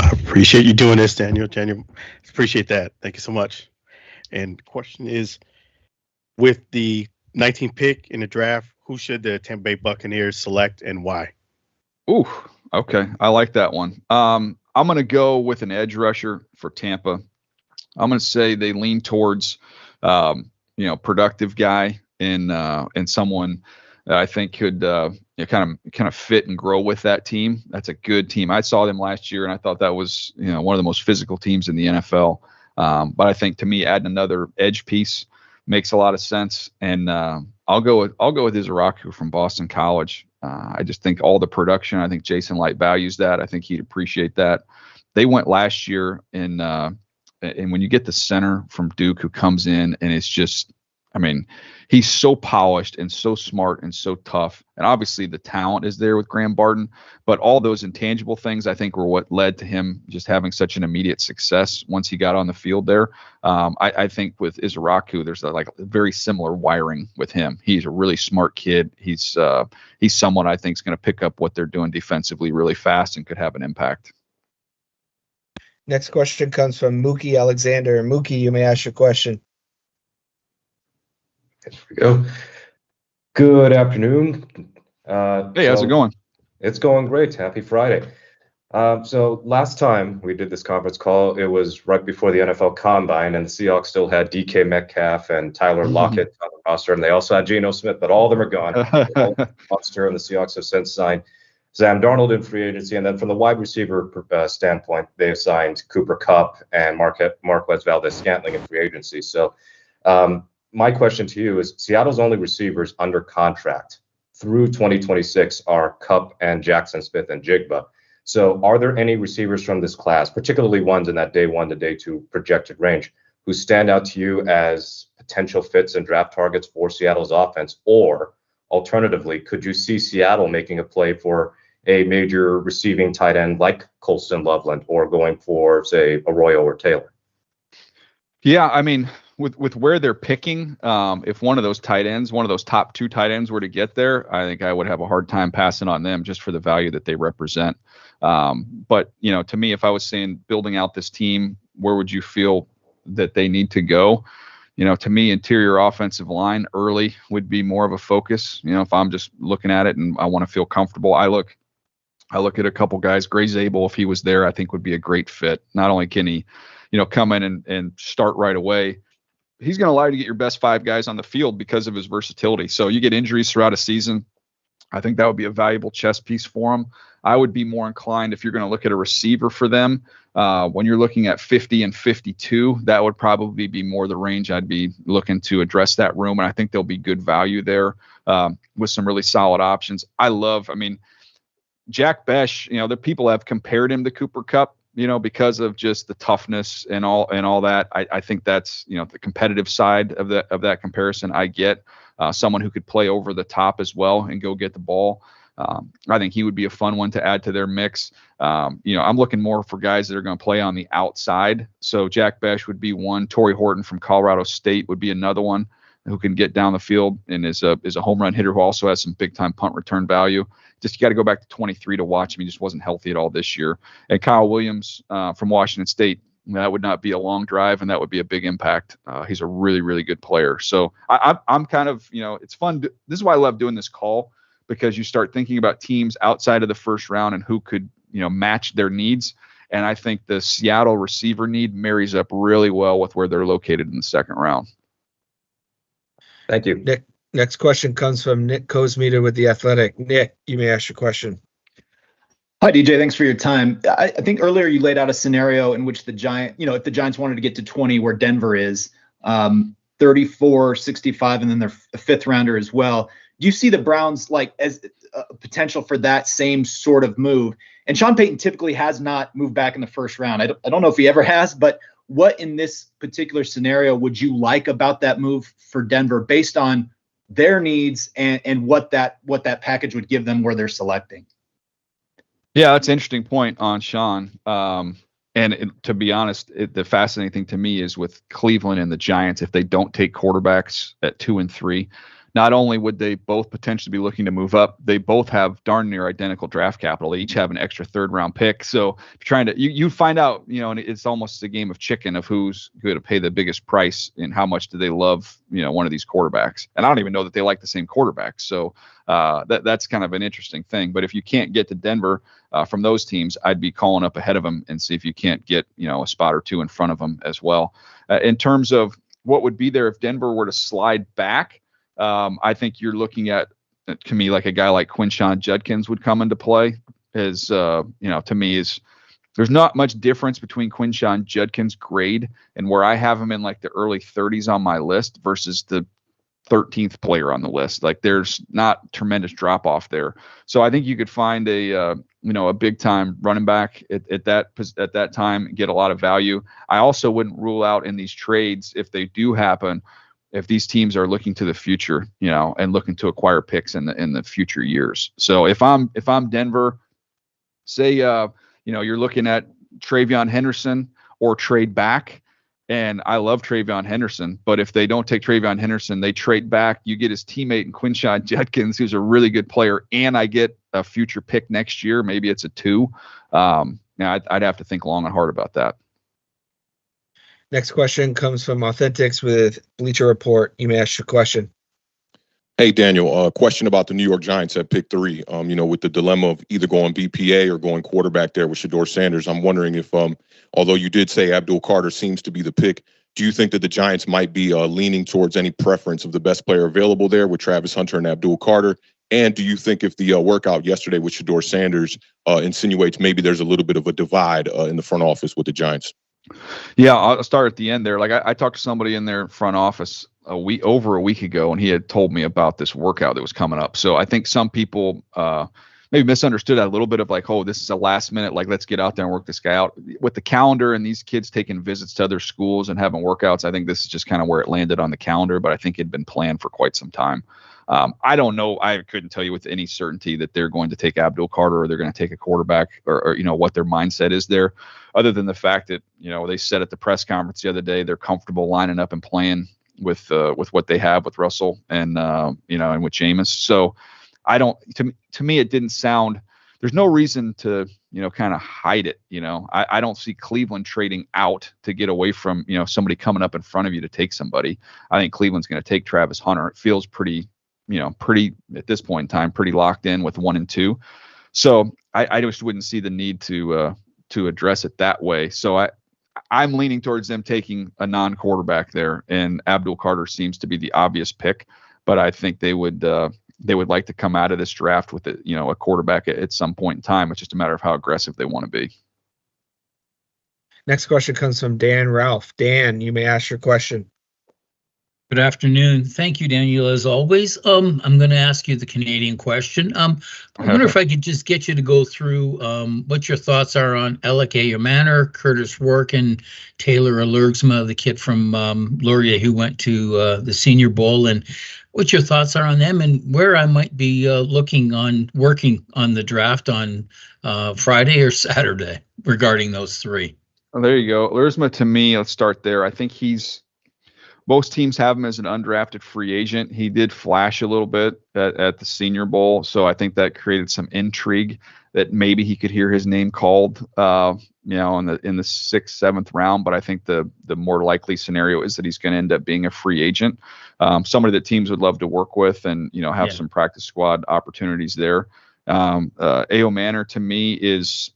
I appreciate you doing this, Daniel. Appreciate that. Thank you so much. And the question is, with the 19th pick in the draft, who should the Tampa Bay Buccaneers select and why? Ooh, okay. I like that one. I'm going to go with an edge rusher for Tampa. I'm going to say they lean towards, productive guy and someone that I think could, kind of fit and grow with that team. That's a good team. I saw them last year and I thought that was, one of the most physical teams in the NFL. But I think to me, adding another edge piece makes a lot of sense. And I'll go with Izaraku from Boston College. I just think all the production, I think Jason Light values that. I think he'd appreciate that. They went last year and when you get the center from Duke who comes in and it's just, I mean, he's so polished and so smart and so tough. And obviously the talent is there with Graham Barton, but all those intangible things I think were what led to him just having such an immediate success once he got on the field there. I think with Izaraku, there's like very similar wiring with him. He's a really smart kid. He's someone I think is going to pick up what they're doing defensively really fast and could have an impact. Next question comes from Mookie Alexander. Mookie, you may ask your question. There we go. Good afternoon. Hey, how's it going? It's going great. Happy Friday. So last time we did this conference call, it was right before the NFL Combine, and the Seahawks still had DK Metcalf and Tyler Lockett on the roster, and they also had Geno Smith, but all of them are gone. Roster, and the Seahawks have since signed Sam Darnold in free agency, and then from the wide receiver standpoint, they've signed Cooper Kupp and Marquez Valdez-Scantling in free agency. So my question to you is, Seattle's only receivers under contract through 2026 are Kupp and Jackson Smith and Jigba. So are there any receivers from this class, particularly ones in that day 1 to day 2 projected range, who stand out to you as potential fits and draft targets for Seattle's offense? Or alternatively, could you see Seattle making a play for a major receiving tight end like Colston Loveland, or going for, say, Arroyo or Taylor? Yeah, I mean, with where they're picking, if one of those tight ends, one of those top 2 tight ends were to get there, I think I would have a hard time passing on them just for the value that they represent. But, to me, if I was saying building out this team, where would you feel that they need to go? To me, interior offensive line early would be more of a focus. If I'm just looking at it and I want to feel comfortable, I look at a couple guys. Gray Zabel, if he was there, I think would be a great fit. Not only can he, come in and start right away, he's going to allow you to get your best 5 guys on the field because of his versatility. So you get injuries throughout a season, I think that would be a valuable chess piece for him. I would be more inclined, if you're going to look at a receiver for them, when you're looking at 50 and 52, that would probably be more the range I'd be looking to address that room. And I think there'll be good value there with some really solid options. Jack Besh, the people have compared him to Cooper Kupp, because of just the toughness and all that. I think that's, the competitive side of that comparison. I get someone who could play over the top as well and go get the ball. I think he would be a fun one to add to their mix. I'm looking more for guys that are going to play on the outside. So Jack Besh would be one. Torrey Horton from Colorado State would be another one who can get down the field and is a home run hitter who also has some big time punt return value. Just you got to go back to 23 to watch him. He just wasn't healthy at all this year. And Kyle Williams from Washington State, that would not be a long drive, and that would be a big impact. He's a really, really good player. So I'm kind of, it's fun. This is why I love doing this call, because you start thinking about teams outside of the first round and who could, match their needs. And I think the Seattle receiver need marries up really well with where they're located in the second round. Thank you. Nick, next question comes from Nick Kosmeter with The Athletic. Nick, you may ask your question. Hi, DJ. Thanks for your time. I think earlier you laid out a scenario in which the if the Giants wanted to get to 20 where Denver is, 34, 65, and then their 5th rounder as well. Do you see the Browns as a potential for that same sort of move? And Sean Payton typically has not moved back in the first round. I don't know if he ever has, but what in this particular scenario would you like about that move for Denver based on their needs and what that package would give them where they're selecting? Yeah, that's an interesting point on Sean. To be honest, the fascinating thing to me is with Cleveland and the Giants, if they don't take quarterbacks at 2 and 3, not only would they both potentially be looking to move up, they both have darn near identical draft capital. They each have an extra 3rd round pick. So trying to, you find out, and it's almost a game of chicken of who's going to pay the biggest price and how much do they love, one of these quarterbacks. And I don't even know that they like the same quarterbacks. So that's kind of an interesting thing. But if you can't get to Denver from those teams, I'd be calling up ahead of them and see if you can't get, a spot or 2 in front of them as well. In terms of what would be there if Denver were to slide back, I think you're looking at, to me, like a guy like Quinshon Judkins would come into play. To me there's not much difference between Quinshon Judkins' grade and where I have him in like the early 30s on my list versus the 13th player on the list. Like there's not tremendous drop off there. So I think you could find a big time running back at that time and get a lot of value. I also wouldn't rule out in these trades, if they do happen, if these teams are looking to the future, and looking to acquire picks in the future years. So if I'm Denver, say, you're looking at Travion Henderson or trade back, and I love Travion Henderson, but if they don't take Travion Henderson, they trade back, you get his teammate in Quinshon Judkins, who's a really good player, and I get a future pick next year. Maybe it's a 2. I'd have to think long and hard about that. Next question comes from Authentics with Bleacher Report. You may ask your question. Hey, Daniel, question about the New York Giants at pick 3. With the dilemma of either going BPA or going quarterback there with Shedeur Sanders, I'm wondering if, although you did say Abdul Carter seems to be the pick, do you think that the Giants might be leaning towards any preference of the best player available there with Travis Hunter and Abdul Carter? And do you think if the workout yesterday with Shedeur Sanders insinuates maybe there's a little bit of a divide in the front office with the Giants? Yeah, I'll start at the end there. Like I talked to somebody in their front office over a week ago, and he had told me about this workout that was coming up. So I think some people maybe misunderstood that a little bit of like, oh, this is a last minute, like, let's get out there and work this guy out. With the calendar and these kids taking visits to other schools and having workouts, I think this is just kind of where it landed on the calendar, but I think it had been planned for quite some time. I don't know. I couldn't tell you with any certainty that they're going to take Abdul Carter or they're going to take a quarterback or what their mindset is there, other than the fact that, they said at the press conference the other day, they're comfortable lining up and playing with what they have with Russell and with Jameis. So I don't, to me, it didn't sound, there's no reason to, kind of hide it. I don't see Cleveland trading out to get away from, somebody coming up in front of you to take somebody. I think Cleveland's going to take Travis Hunter. It feels pretty at this point in time, pretty locked in with 1 and 2. So I just wouldn't see the need to address it that way. So I'm leaning towards them taking a non-quarterback there, and Abdul Carter seems to be the obvious pick, but I think they would like to come out of this draft with a quarterback at some point in time. It's just a matter of how aggressive they want to be. Next question comes from Dan Ralph. Dan, you may ask your question. Good afternoon. Thank you, Daniel, as always. I'm going to ask you the Canadian question. I wonder if I could just get you to go through what your thoughts are on Alec Manor, Curtis Rourke, and Taylor Alergsma, the kid from Laurier who went to the Senior Bowl, and what your thoughts are on them and where I might be working on the draft on Friday or Saturday regarding those three. Well, there you go. Alergsma, to me, let's start there. I think most teams have him as an undrafted free agent. He did flash a little bit at the Senior Bowl, so I think that created some intrigue that maybe he could hear his name called, in the 6th, 7th round. But I think the more likely scenario is that he's going to end up being a free agent, somebody that teams would love to work with, and have some practice squad opportunities there. A.O. Manor to me is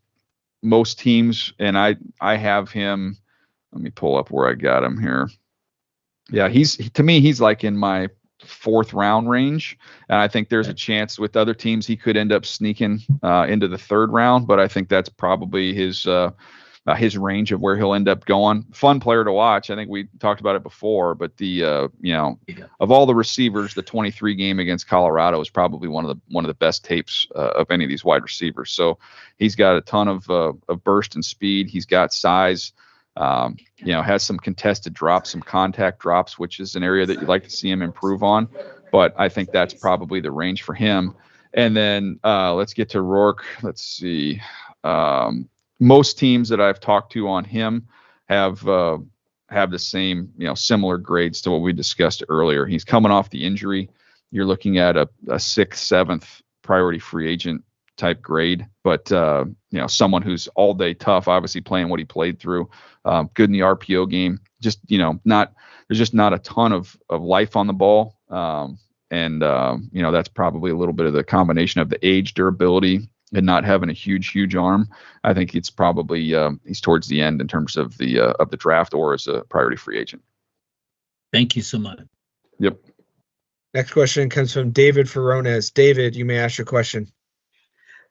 most teams, and I have him. Let me pull up where I got him here. Yeah, to me, he's like in my 4th round range. And I think there's a chance with other teams he could end up sneaking into the 3rd round. But I think that's probably his range of where he'll end up going. Fun player to watch. I think we talked about it before, but of all the receivers, the 23 game against Colorado is probably one of the best tapes of any of these wide receivers. So he's got a ton of burst and speed. He's got size. Has some contested drops, some contact drops, which is an area that you'd like to see him improve on. But I think that's probably the range for him. And then let's get to Rourke. Let's see. Most teams that I've talked to on him have the same, similar grades to what we discussed earlier. He's coming off the injury. You're looking at a 6th, 7th priority free agent type grade, but someone who's all day tough, obviously playing what he played through, good in the RPO game, just there's just not a ton of life on the ball, and that's probably a little bit of the combination of the age, durability, and not having a huge arm. I think it's probably he's towards the end in terms of the draft or as a priority free agent. Thank you so much. Yep. Next question comes from David Ferrones. David, you may ask your question.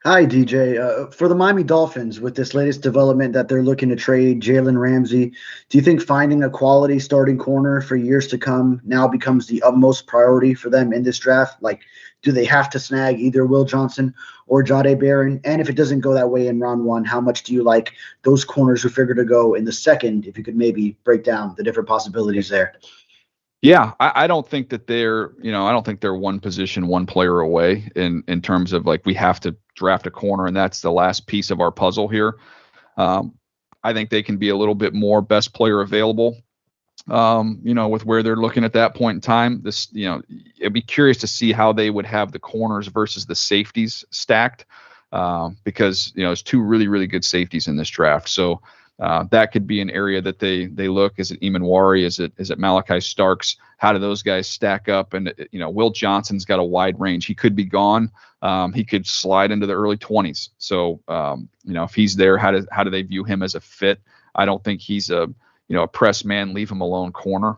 Hi, DJ. For the Miami Dolphins, with this latest development that they're looking to trade Jalen Ramsey, do you think finding a quality starting corner for years to come now becomes the utmost priority for them in this draft? Like, do they have to snag either Will Johnson or Jahdae Barron? And if it doesn't go that way in round 1, how much do you like those corners who figure to go in the 2nd? If you could maybe break down the different possibilities there. Yeah, I don't think that they're, I don't think they're one position, one player away in terms of like we have to draft a corner and that's the last piece of our puzzle here. I think they can be a little bit more best player available, with where they're looking at that point in time. This, it'd be curious to see how they would have the corners versus the safeties stacked, because there's 2 really, really good safeties in this draft. So that could be an area that they look. Is it Emanwari? Is it Malachi Starks? How do those guys stack up? And Will Johnson's got a wide range. He could be gone. He could slide into the early 20s. So if he's there, how do they view him as a fit? I don't think he's a press man, leave him alone corner.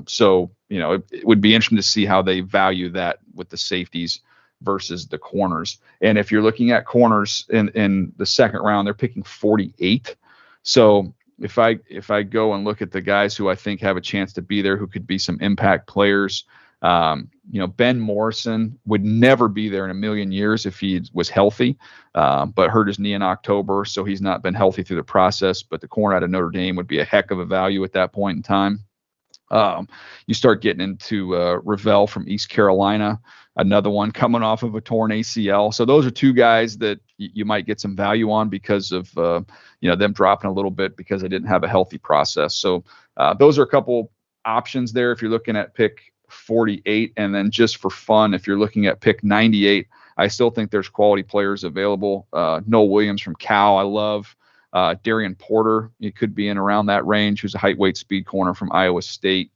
So it would be interesting to see how they value that with the safeties versus the corners. And if you're looking at corners in the 2nd round, they're picking 48. So if I go and look at the guys who I think have a chance to be there, who could be some impact players, Ben Morrison would never be there in a million years if he was healthy, but hurt his knee in October, so he's not been healthy through the process. But the corner out of Notre Dame would be a heck of a value at that point in time. You start getting into Ravel from East Carolina, another one coming off of a torn ACL. So those are two guys that you might get some value on because of them dropping a little bit because they didn't have a healthy process. So those are a couple options there if you're looking at pick 48. And then just for fun, if you're looking at pick 98, I still think there's quality players available. Noah Williams from Cal, I love. Darian Porter, he could be in around that range, who's a height, weight, speed corner from Iowa State.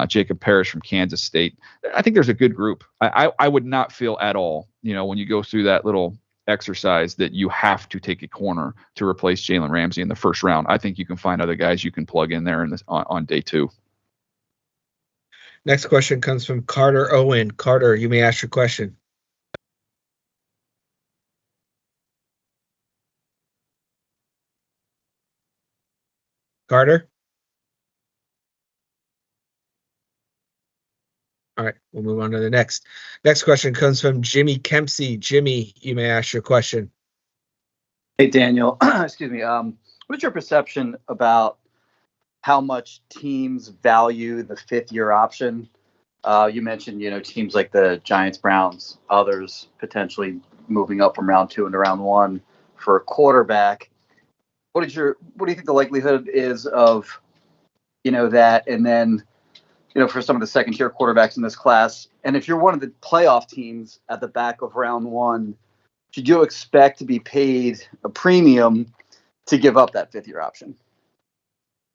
Jacob Parrish from Kansas State. I think there's a good group. I would not feel at all, when you go through that little exercise that you have to take a corner to replace Jalen Ramsey in the first round. I think you can find other guys you can plug in there on day 2. Next question comes from Carter Owen. Carter, you may ask your question. Carter? All right, we'll move on to the next. Next question comes from Jimmy Kempsey. Jimmy, you may ask your question. Hey, Daniel. Excuse me. What's your perception about how much teams value the 5th-year option? You mentioned, teams like the Giants, Browns, others potentially moving up from round 2 into round 1 for a quarterback. What do you think the likelihood is of, that, and then, for some of the second-tier quarterbacks in this class? And if you're one of the playoff teams at the back of round 1, should you expect to be paid a premium to give up that 5th-year option?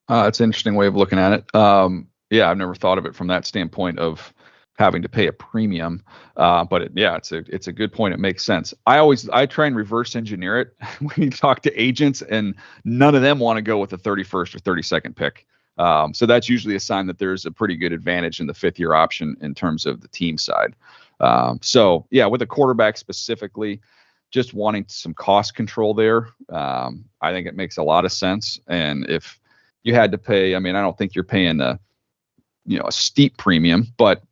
It's an interesting way of looking at it. Yeah, I've never thought of it from that standpoint of having to pay a premium. But it's a good point. It makes sense. I try and reverse engineer it when you talk to agents, and none of them want to go with the 31st or 32nd pick. So that's usually a sign that there's a pretty good advantage in the 5th-year option in terms of the team side. So yeah, with a quarterback specifically, just wanting some cost control there, I think it makes a lot of sense. And if you had to pay, I don't think you're paying a steep premium, but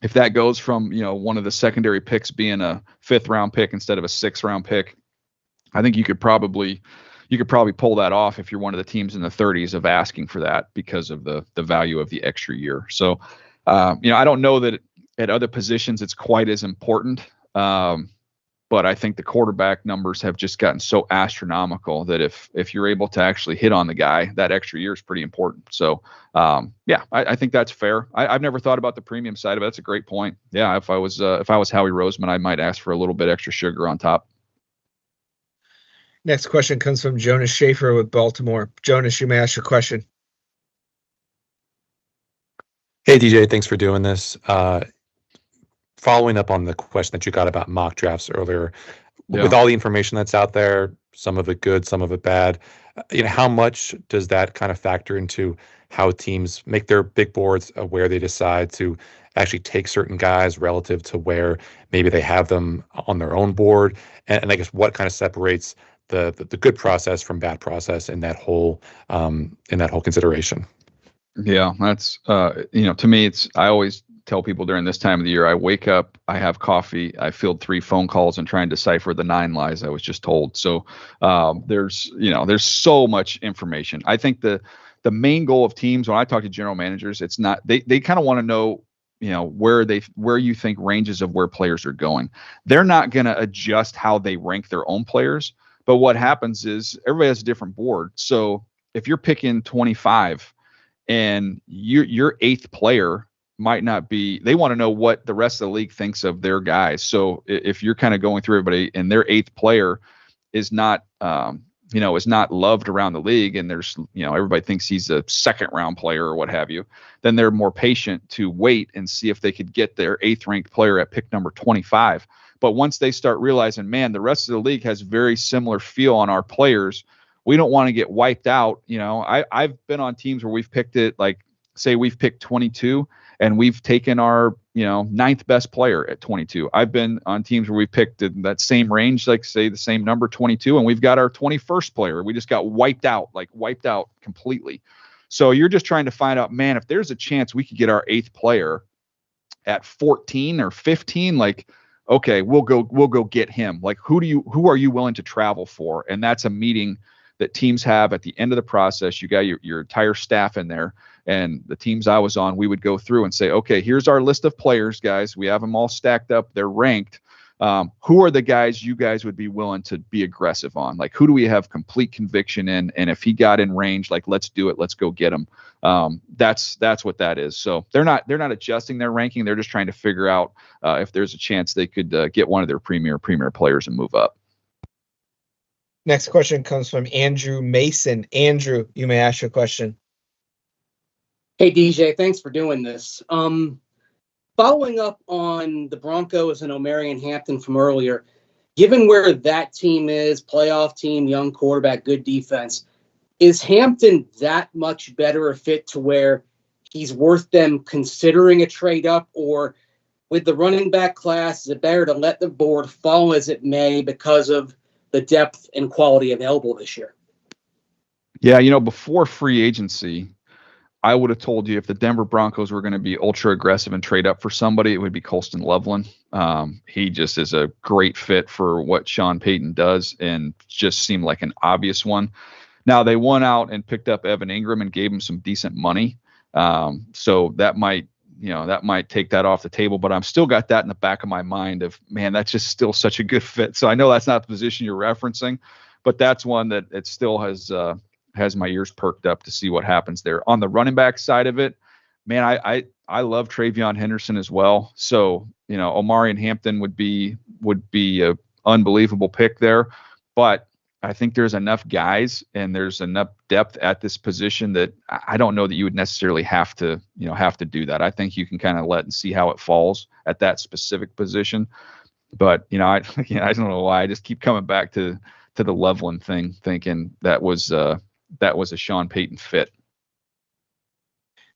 if that goes from, one of the secondary picks being a 5th-round pick instead of a 6th-round pick, I think you could probably pull that off if you're one of the teams in the 30s of asking for that because of the value of the extra year. So, I don't know that at other positions it's quite as important. But I think the quarterback numbers have just gotten so astronomical that if you're able to actually hit on the guy, that extra year is pretty important. So, I think that's fair. I've never thought about the premium side of it. That's a great point. Yeah, if I was Howie Roseman, I might ask for a little bit extra sugar on top. Next question comes from Jonas Schaefer with Baltimore. Jonas, you may ask your question. Hey, DJ, thanks for doing this. Following up on the question that you got about mock drafts earlier, with all the information that's out there, some of it good, some of it bad, how much does that kind of factor into how teams make their big boards, where they decide to actually take certain guys relative to where maybe they have them on their own board? And I guess what kind of separates the good process from bad process in that whole consideration? Yeah, that's to me, I always tell people during this time of the year, I wake up, I have coffee, I field 3 phone calls and try and decipher the 9 lies I was just told. So there's so much information. I think the main goal of teams, when I talk to general managers, it's not, they kind of want to know, where you think ranges of where players are going. They're not going to adjust how they rank their own players. But what happens is everybody has a different board. So if you're picking 25 and your 8th player might not be, they want to know what the rest of the league thinks of their guys. So if you're kind of going through everybody and their 8th player is not, is not loved around the league, and there's, everybody thinks he's a 2nd-round player or what have you, then they're more patient to wait and see if they could get their 8th ranked player at pick number 25. But once they start realizing, man, the rest of the league has very similar feel on our players, we don't want to get wiped out. I've been on teams where we've picked it, like, say we've picked 22 and we've taken our, 9th best player at 22. I've been on teams where we picked in that same range, like say the same number 22, and we've got our 21st player. We just got wiped out completely. So you're just trying to find out, man, if there's a chance we could get our 8th player at 14 or 15, like, okay, we'll go get him. Like, who are you willing to travel for? And that's a meeting that teams have at the end of the process. You got your entire staff in there, and the teams I was on, we would go through and say, okay, here's our list of players, guys. We have them all stacked up. They're ranked. Who are the guys you guys would be willing to be aggressive on? Like, who do we have complete conviction in? And if he got in range, like, let's do it. Let's go get him. That's what that is. So they're not adjusting their ranking. They're just trying to figure out if there's a chance they could get one of their premier players and move up. Next question comes from Andrew Mason. Andrew, you may ask your question. Hey, DJ, thanks for doing this. Following up on the Broncos and Omarion Hampton from earlier, given where that team is, playoff team, young quarterback, good defense, is Hampton that much better a fit to where he's worth them considering a trade up? Or with the running back class, is it better to let the board fall as it may because of the depth and quality available this year? Yeah, before free agency, I would have told you if the Denver Broncos were going to be ultra aggressive and trade up for somebody, it would be Colston Loveland. He just is a great fit for what Sean Payton does and just seemed like an obvious one. Now they went out and picked up Evan Ingram and gave him some decent money. So that might take that off the table, but I'm still got that in the back of my mind of, man, that's just still such a good fit. So I know that's not the position you're referencing, but that's one that it still has my ears perked up to see what happens there. On the running back side of it, man, I love Travion Henderson as well. So, Omarion Hampton would be a unbelievable pick there, but I think there's enough guys and there's enough depth at this position that I don't know that you would necessarily have to do that. I think you can kind of let and see how it falls at that specific position. But, I don't know why I just keep coming back to the Loveland thing, thinking that was a Sean Payton fit.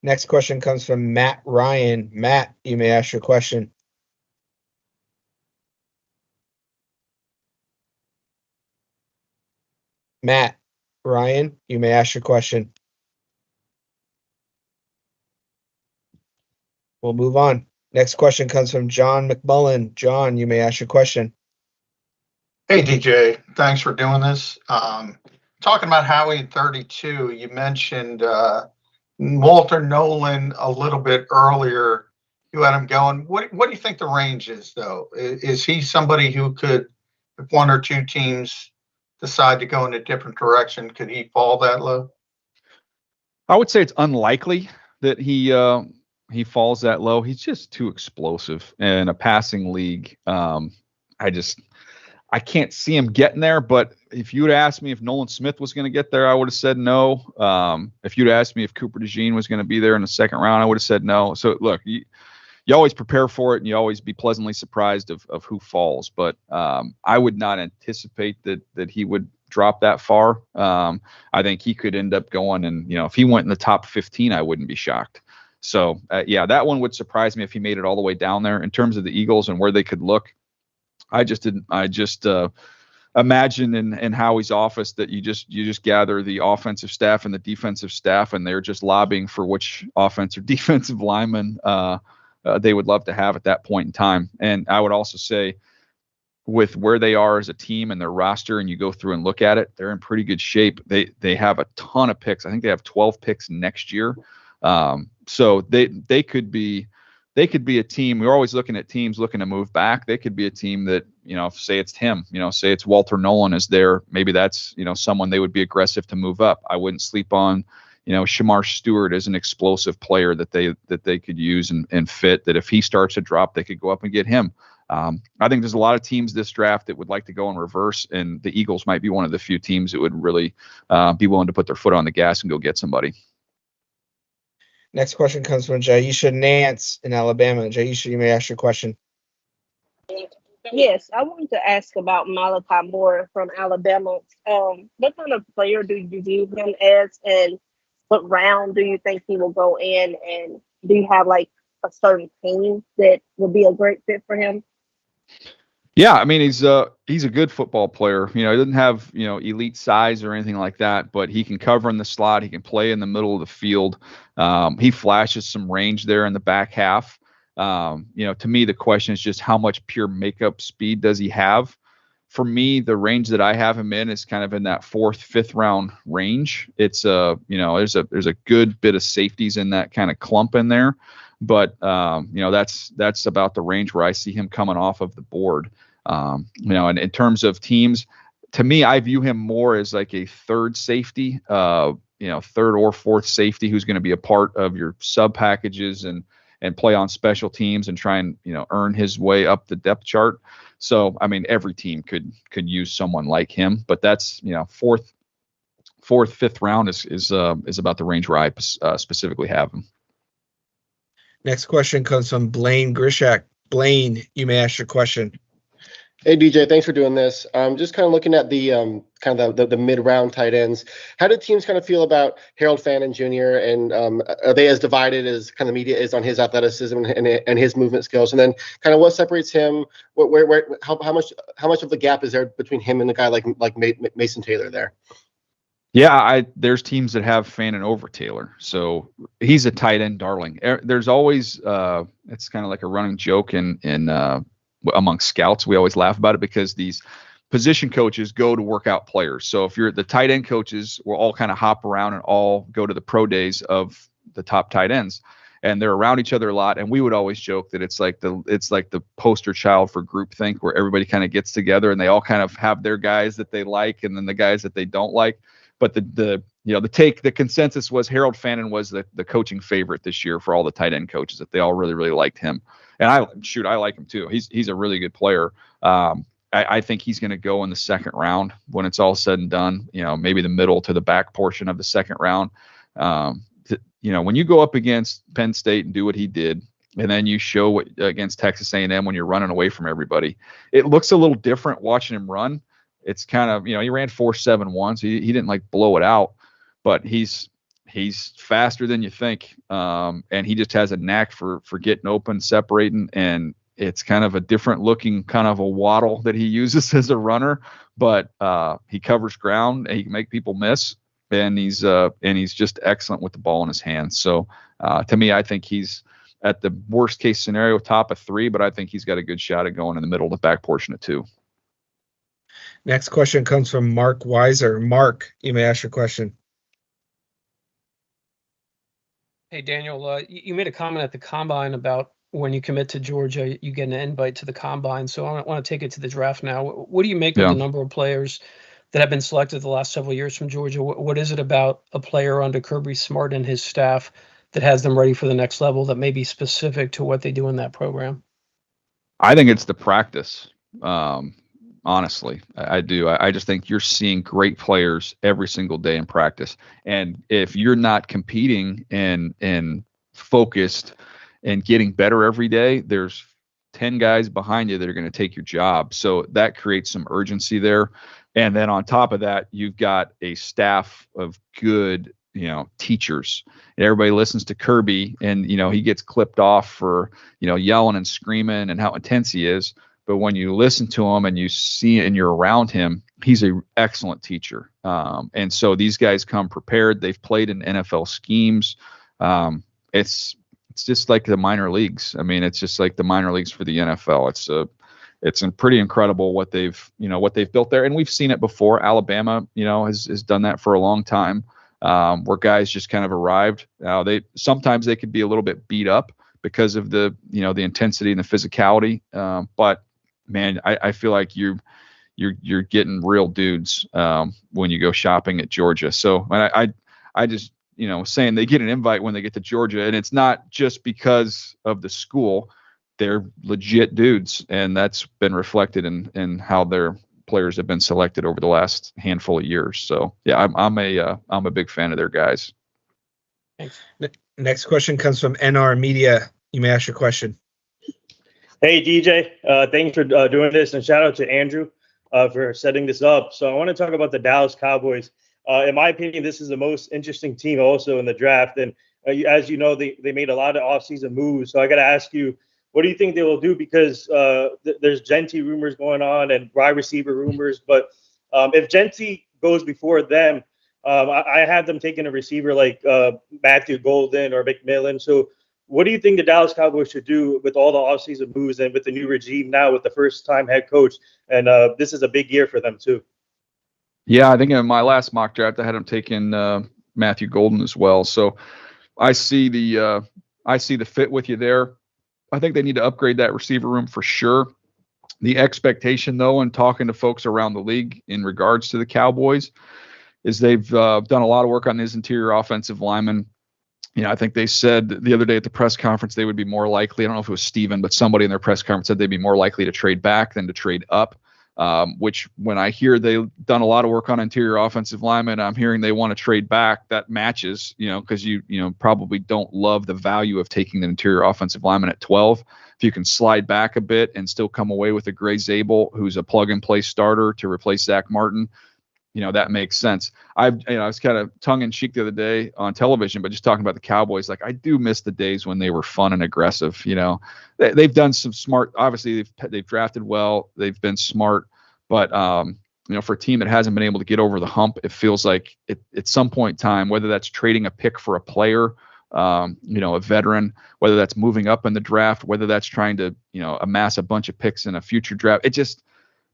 Next question comes from Matt Ryan. Matt, you may ask your question. Matt Ryan, you may ask your question. We'll move on. Next question comes from John McMullen. John, you may ask your question. Hey, DJ. Thanks for doing this. Talking about Howie at 32, you mentioned Walter Nolan a little bit earlier. You had him going. What do you think the range is, though? Is he somebody who could, if one or two teams decide to go in a different direction, could he fall that low? I would say it's unlikely that he falls that low. He's just too explosive in a passing league. I can't see him getting there, but if you'd asked me if Nolan Smith was going to get there, I would have said no. If you'd asked me if Cooper DeJean was going to be there in the second round, I would have said no. So look, you always prepare for it and you always be pleasantly surprised of who falls. But I would not anticipate that he would drop that far. I think he could end up going, and if he went in the top 15, I wouldn't be shocked. So yeah, that one would surprise me if he made it all the way down there. In terms of the Eagles and where they could look, I just imagine in Howie's office that you just gather the offensive staff and the defensive staff, and they're just lobbying for which offensive or defensive lineman they would love to have at that point in time. And I would also say, with where they are as a team and their roster, and you go through and look at it, they're in pretty good shape. They have a ton of picks. I think they have 12 picks next year. So they could be a team. We're always looking at teams looking to move back. They could be a team that, say it's him, say it's Walter Nolan is there. Maybe that's, someone they would be aggressive to move up. I wouldn't sleep on, Shamar Stewart is an explosive player that they could use and fit, that if he starts to drop, they could go up and get him. I think there's a lot of teams this draft that would like to go in reverse, and the Eagles might be one of the few teams that would really be willing to put their foot on the gas and go get somebody. Next question comes from Jaisha Nance in Alabama. Jaisha, you may ask your question. Yes, I wanted to ask about Malachi Moore from Alabama. What kind of player do you view him as, and what round do you think he will go in? And do you have like a certain team that would be a great fit for him? Yeah, I mean, he's a good football player. He doesn't have, elite size or anything like that, but he can cover in the slot. He can play in the middle of the field. He flashes some range there in the back half. To me, the question is just how much pure makeup speed does he have? For me, the range that I have him in is kind of in that 4th, 5th round range. It's there's a good bit of safeties in that kind of clump in there, but that's about the range where I see him coming off of the board. And in terms of teams, to me, I view him more as like a 3rd safety, 3rd or 4th safety who's going to be a part of your sub packages and play on special teams and try and earn his way up the depth chart. So I mean, every team could use someone like him, but that's 4th, 5th round is about the range where I specifically have him. Next question comes from Blaine Grishak. Blaine, you may ask your question. Hey DJ, thanks for doing this. Just kind of looking at the the mid-round tight ends. How do teams kind of feel about Harold Fannin Jr. and are they as divided as kind of media is on his athleticism and his movement skills? And then kind of what separates him? How much of the gap is there between him and a guy like Mason Taylor there? Yeah, there's teams that have Fannin over Taylor, so he's a tight end darling. There's always it's kind of like a running joke in among scouts. We always laugh about it because these position coaches go to work out players. So if you're the tight end coaches, will all kind of hop around and all go to the pro days of the top tight ends, and they're around each other a lot. And we would always joke that it's like the poster child for groupthink, where everybody kind of gets together and they all kind of have their guys that they like and then the guys that they don't like. But the consensus was Harold Fannin was the coaching favorite this year for all the tight end coaches, that they all really, really liked him. And I like him too. He's a really good player. I think he's going to go in the 2nd round when it's all said and done. Maybe the middle to the back portion of the 2nd round. When you go up against Penn State and do what he did, and then you show against Texas A&M when you're running away from everybody, it looks a little different watching him run. It's kind of he ran 4.71, so he didn't like blow it out, but he's faster than you think, and he just has a knack for getting open, separating, and it's kind of a different looking kind of a waddle that he uses as a runner, but he covers ground and he can make people miss, and he's just excellent with the ball in his hands. So to me, I think he's at the worst case scenario top of 3, but I think he's got a good shot at going in the middle to back portion of 2. Next question comes from Mark Weiser. Mark, you may ask your question. Hey, Daniel, you made a comment at the Combine about when you commit to Georgia, you get an invite to the Combine. So I want to take it to the draft now. What do you make of the number of players that have been selected the last several years from Georgia? What is it about a player under Kirby Smart and his staff that has them ready for the next level that may be specific to what they do in that program? I think it's the practice. Honestly, I do. I just think you're seeing great players every single day in practice. And if you're not competing and focused and getting better every day, there's 10 guys behind you that are going to take your job. So that creates some urgency there. And then on top of that, you've got a staff of good, teachers. And everybody listens to Kirby and, he gets clipped off for, yelling and screaming and how intense he is. But when you listen to him and you see and you're around him, he's an excellent teacher. And so these guys come prepared. They've played in NFL schemes. It's just like the minor leagues. I mean, it's just like the minor leagues for the NFL. It's pretty incredible what they've built there. And we've seen it before. Alabama, has done that for a long time, where guys just kind of arrived. Sometimes they could be a little bit beat up because of the intensity and the physicality. But man, I feel like you're getting real dudes when you go shopping at Georgia. So I just saying they get an invite when they get to Georgia, and it's not just because of the school. They're legit dudes, and that's been reflected in how their players have been selected over the last handful of years. So yeah, I'm a big fan of their guys. Thanks. Next question comes from NR Media. You may ask your question. Hey, DJ. Thanks for doing this, and shout out to Andrew for setting this up. So I want to talk about the Dallas Cowboys. In my opinion, this is the most interesting team also in the draft. And as you know, they made a lot of offseason moves. So I got to ask you, what do you think they will do? Because there's Genty rumors going on and wide receiver rumors. But if Genty goes before them, I have them taking a receiver like Matthew Golden or McMillan. So what do you think the Dallas Cowboys should do with all the offseason moves and with the new regime now with the first-time head coach? And this is a big year for them too. Yeah, I think in my last mock draft, I had him taking Matthew Golden as well. So I see the fit with you there. I think they need to upgrade that receiver room for sure. The expectation, though, and talking to folks around the league in regards to the Cowboys, is they've done a lot of work on his interior offensive linemen. I think they said the other day at the press conference they would be more likely, I don't know if it was Steven, but somebody in their press conference said they'd be more likely to trade back than to trade up, which when I hear they've done a lot of work on interior offensive linemen, I'm hearing they want to trade back. That matches, because you probably don't love the value of taking the interior offensive lineman at 12. If you can slide back a bit and still come away with a Gray Zabel, who's a plug-and-play starter to replace Zach Martin, that makes sense. I was kind of tongue-in-cheek the other day on television, but just talking about the Cowboys, like I do miss the days when they were fun and aggressive. They've done some smart. Obviously, they've drafted well. They've been smart, but for a team that hasn't been able to get over the hump, it feels like at some point in time, whether that's trading a pick for a player, a veteran, whether that's moving up in the draft, whether that's trying to amass a bunch of picks in a future draft,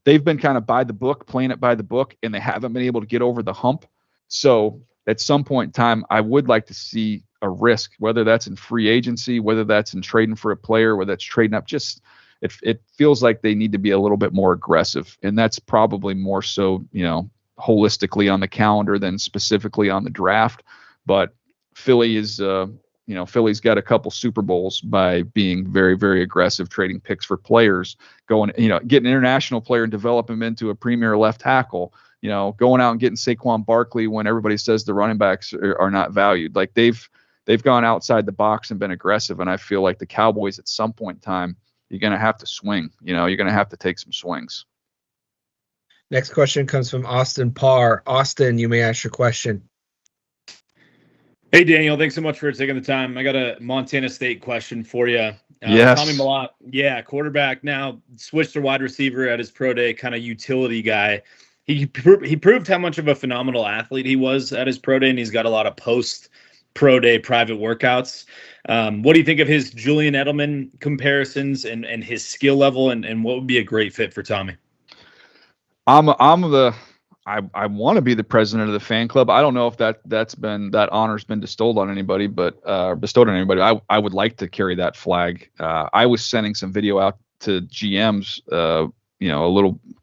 they've been kind of by the book, playing it by the book, and they haven't been able to get over the hump. So at some point in time, I would like to see a risk, whether that's in free agency, whether that's in trading for a player, whether that's trading up. Just it feels like they need to be a little bit more aggressive, and that's probably more so holistically on the calendar than specifically on the draft. But Philly is Philly's got a couple Super Bowls by being very, very aggressive, trading picks for players, going, getting an international player and develop him into a premier left tackle, going out and getting Saquon Barkley when everybody says the running backs are not valued. Like they've gone outside the box and been aggressive. And I feel like the Cowboys at some point in time, you're going to have to swing, you're going to have to take some swings. Next question comes from Austin Parr. Austin, you may ask your question. Hey, Daniel, thanks so much for taking the time. I got a Montana State question for you. Yes. Tommy Mellott, quarterback now, switched to wide receiver at his pro day, kind of utility guy. He proved how much of a phenomenal athlete he was at his pro day, and he's got a lot of post-pro day private workouts. What do you think of his Julian Edelman comparisons and his skill level, and what would be a great fit for Tommy? I want to be the president of the fan club. I don't know if that honor's been bestowed on anybody, but I would like to carry that flag. I was sending some video out to GMs,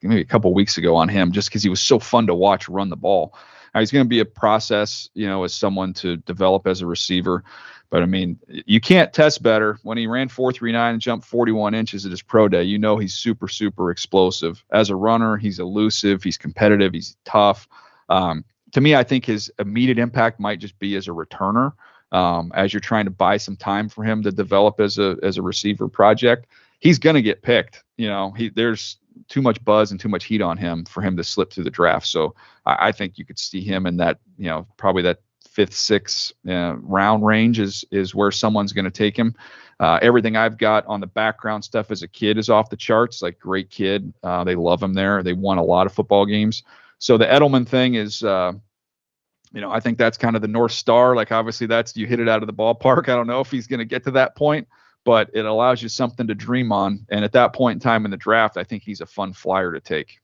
maybe a couple weeks ago on him, just because he was so fun to watch run the ball. Now, he's going to be a process, as someone to develop as a receiver. But I mean, you can't test better. When he ran 4.39 and jumped 41 inches at his pro day, he's super, super explosive. As a runner, he's elusive, he's competitive, he's tough. To me, I think his immediate impact might just be as a returner, as you're trying to buy some time for him to develop as a receiver project. He's going to get picked. There's too much buzz and too much heat on him for him to slip through the draft. So I think you could see him in that, probably that 5th, 6th round range is where someone's going to take him. Everything I've got on the background stuff as a kid is off the charts. Like, great kid. They love him there. They won a lot of football games. So the Edelman thing is, I think that's kind of the North Star. Like, obviously you hit it out of the ballpark. I don't know if he's going to get to that point, but it allows you something to dream on. And at that point in time in the draft, I think he's a fun flyer to take.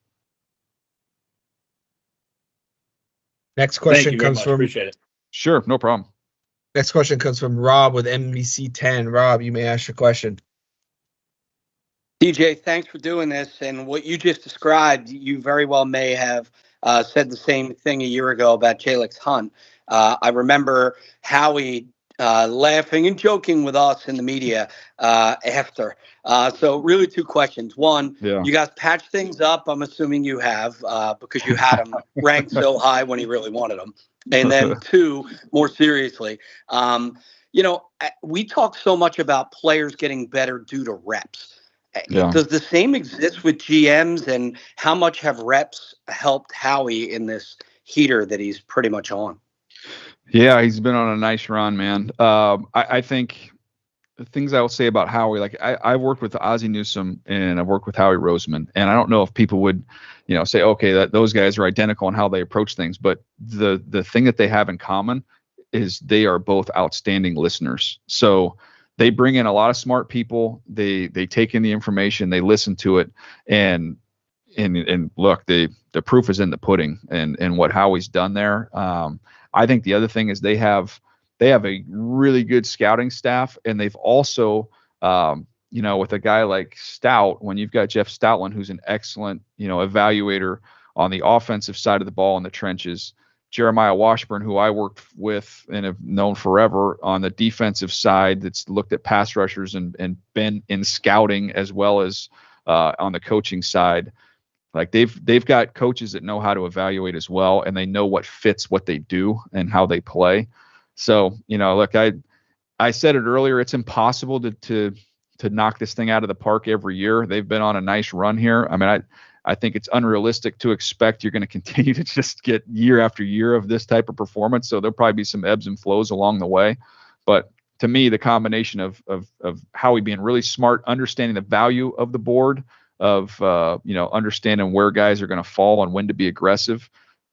Next question comes from. Appreciate it. Sure, no problem. Next question comes from Rob with NBC 10. Rob, you may ask your question. DJ, thanks for doing this. And what you just described, you very well may have said the same thing a year ago about Jalix Hunt. I remember Howie laughing and joking with us in the media after. So really 2 questions. One, You guys patched things up. I'm assuming you have because you had him ranked so high when he really wanted them. And then 2, more seriously, we talk so much about players getting better due to reps. Yeah. Does the same exist with GMs, and how much have reps helped Howie in this heater that he's pretty much on? Yeah, he's been on a nice run, man. I think the things I will say about Howie, like I've worked with Ozzie Newsome and I've worked with Howie Roseman, and I don't know if people would, say, okay, that those guys are identical in how they approach things, but the thing that they have in common is they are both outstanding listeners. So they bring in a lot of smart people. They take in the information, they listen to it, and look, the proof is in the pudding, and what Howie's done there. I think the other thing is they have a really good scouting staff, and they've also, with a guy like Stout, when you've got Jeff Stoutland, who's an excellent, evaluator on the offensive side of the ball in the trenches, Jeremiah Washburn, who I worked with and have known forever on the defensive side, that's looked at pass rushers and been in scouting as well as on the coaching side. Like they've got coaches that know how to evaluate as well, and they know what fits what they do and how they play. So, look, I said it earlier, it's impossible to knock this thing out of the park every year. They've been on a nice run here. I mean, I think it's unrealistic to expect you're going to continue to just get year after year of this type of performance. So there'll probably be some ebbs and flows along the way. But to me, the combination of Howie being really smart, understanding the value of the board, of understanding where guys are going to fall and when to be aggressive,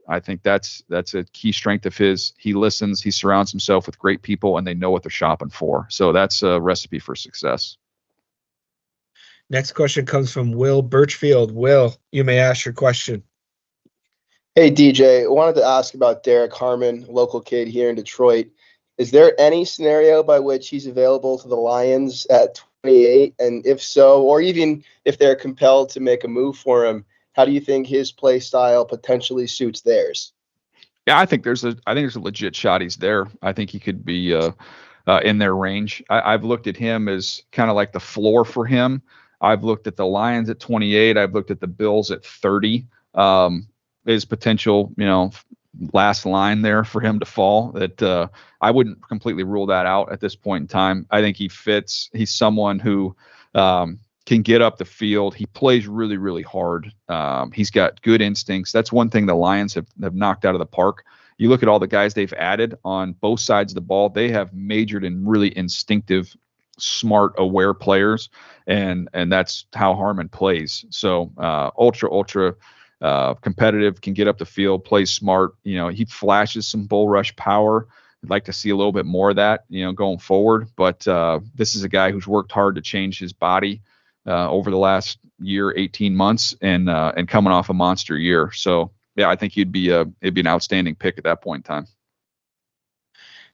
I think that's a key strength of his. He listens, he surrounds himself with great people, and they know what they're shopping for. So that's a recipe for success. Next question comes from Will Birchfield. Will, you may ask your question. Hey, DJ. I wanted to ask about Derek Harmon, local kid here in Detroit. Is there any scenario by which he's available to the Lions at 28? And if so, or even if they're compelled to make a move for him, how do you think his play style potentially suits theirs? Yeah, I think there's a legit shot he's there. I think he could be in their range. I've looked at him as kind of like the floor for him. I've looked at the Lions at 28. I've looked at the Bills at 30. His potential, last line there for him to fall. That I wouldn't completely rule that out at this point in time. I think he fits. He's someone who can get up the field. He plays really, really hard. He's got good instincts. That's one thing the Lions have knocked out of the park. You look at all the guys they've added on both sides of the ball. They have majored in really instinctive, smart, aware players, and that's how Harmon plays. So ultra competitive, can get up the field, plays smart. He flashes some bull rush power. I'd like to see a little bit more of that, going forward. But this is a guy who's worked hard to change his body over the last year, 18 months, and coming off a monster year. So yeah, I think it'd be an outstanding pick at that point in time.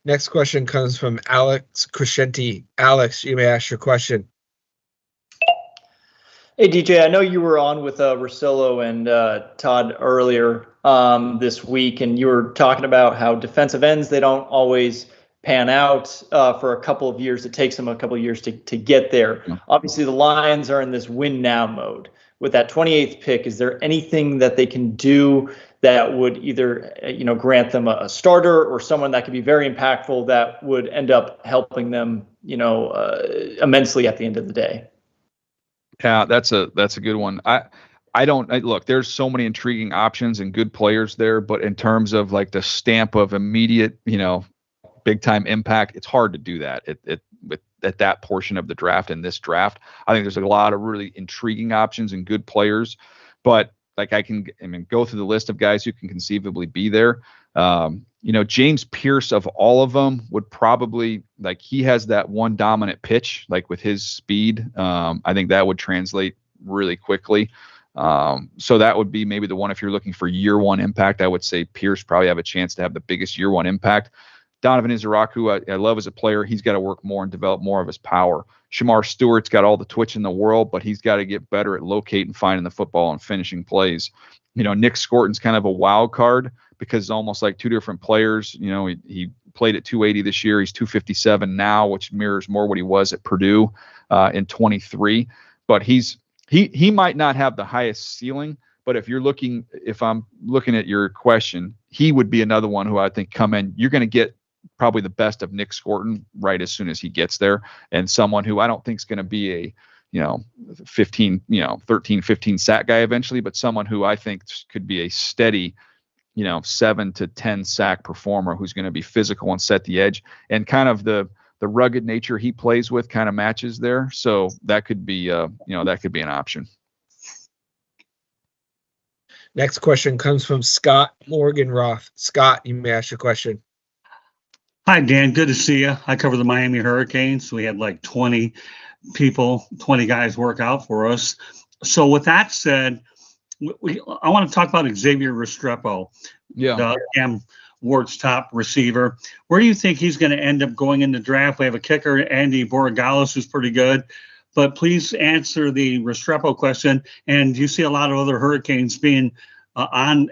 Next question comes from Alex Crescenti. Alex, you may ask your question. Hey, DJ, I know you were on with Russillo and Todd earlier this week, and you were talking about how defensive ends, they don't always pan out for a couple of years. It takes them a couple of years to get there. Yeah. Obviously, the Lions are in this win now mode. With that 28th pick, is there anything that they can do that would either, grant them a starter or someone that could be very impactful that would end up helping them, immensely at the end of the day? Yeah, that's a good one. Look, there's so many intriguing options and good players there, but in terms of like the stamp of immediate, big time impact, it's hard to do that at that portion of the draft. In this draft, I think there's a lot of really intriguing options and good players, but like go through the list of guys who can conceivably be there. James Pierce, of all of them, would probably, like, he has that one dominant pitch, like with his speed. I think that would translate really quickly. So that would be maybe the one, if you're looking for year one impact, I would say Pierce probably have a chance to have the biggest year one impact. Donovan Izaraku, I love as a player. He's got to work more and develop more of his power. Shamar Stewart's got all the twitch in the world, but he's got to get better at locating, finding the football, and finishing plays. Nick Scorton's kind of a wild card because it's almost like two different players. He played at 280 this year. He's 257 now, which mirrors more what he was at Purdue in 23. But he might not have the highest ceiling. But if I'm looking at your question, he would be another one who I think come in. You're going to get probably the best of Nick Scorton right as soon as he gets there, and someone who I don't think is going to be a 13, 15 sack guy eventually, but someone who I think could be a steady 7 to 10 sack performer who's going to be physical and set the edge, and kind of the rugged nature he plays with kind of matches there. So that could be that could be an option. Next question comes from Scott Morganroth. Scott, you may ask your question. Hi, Dan. Good to see you. I cover the Miami Hurricanes. We had like 20 guys work out for us. So with that said, I want to talk about Xavier Restrepo, the Cam Ward's top receiver. Where do you think he's going to end up going in the draft? We have a kicker, Andy Borregales, who's pretty good. But please answer the Restrepo question. And do you see a lot of other Hurricanes being on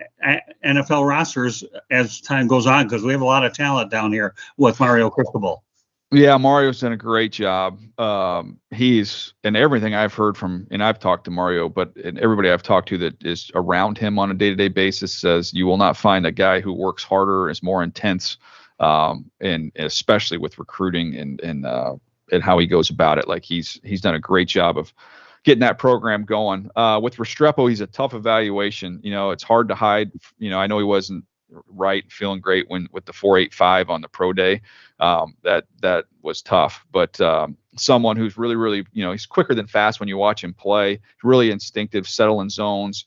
NFL rosters as time goes on? Because we have a lot of talent down here with Mario Cristobal. Yeah, Mario's done a great job. He's, and everything I've heard from, and I've talked to Mario, but everybody I've talked to that is around him on a day-to-day basis says you will not find a guy who works harder, is more intense, and especially with recruiting and how he goes about it. Like he's done a great job of getting that program going. With Restrepo, he's a tough evaluation. You know, it's hard to hide. You know, I know he wasn't right, feeling great with the 4.85 on the pro day. That was tough, but someone who's really, you know, he's quicker than fast when you watch him play. Really instinctive, settle in zones.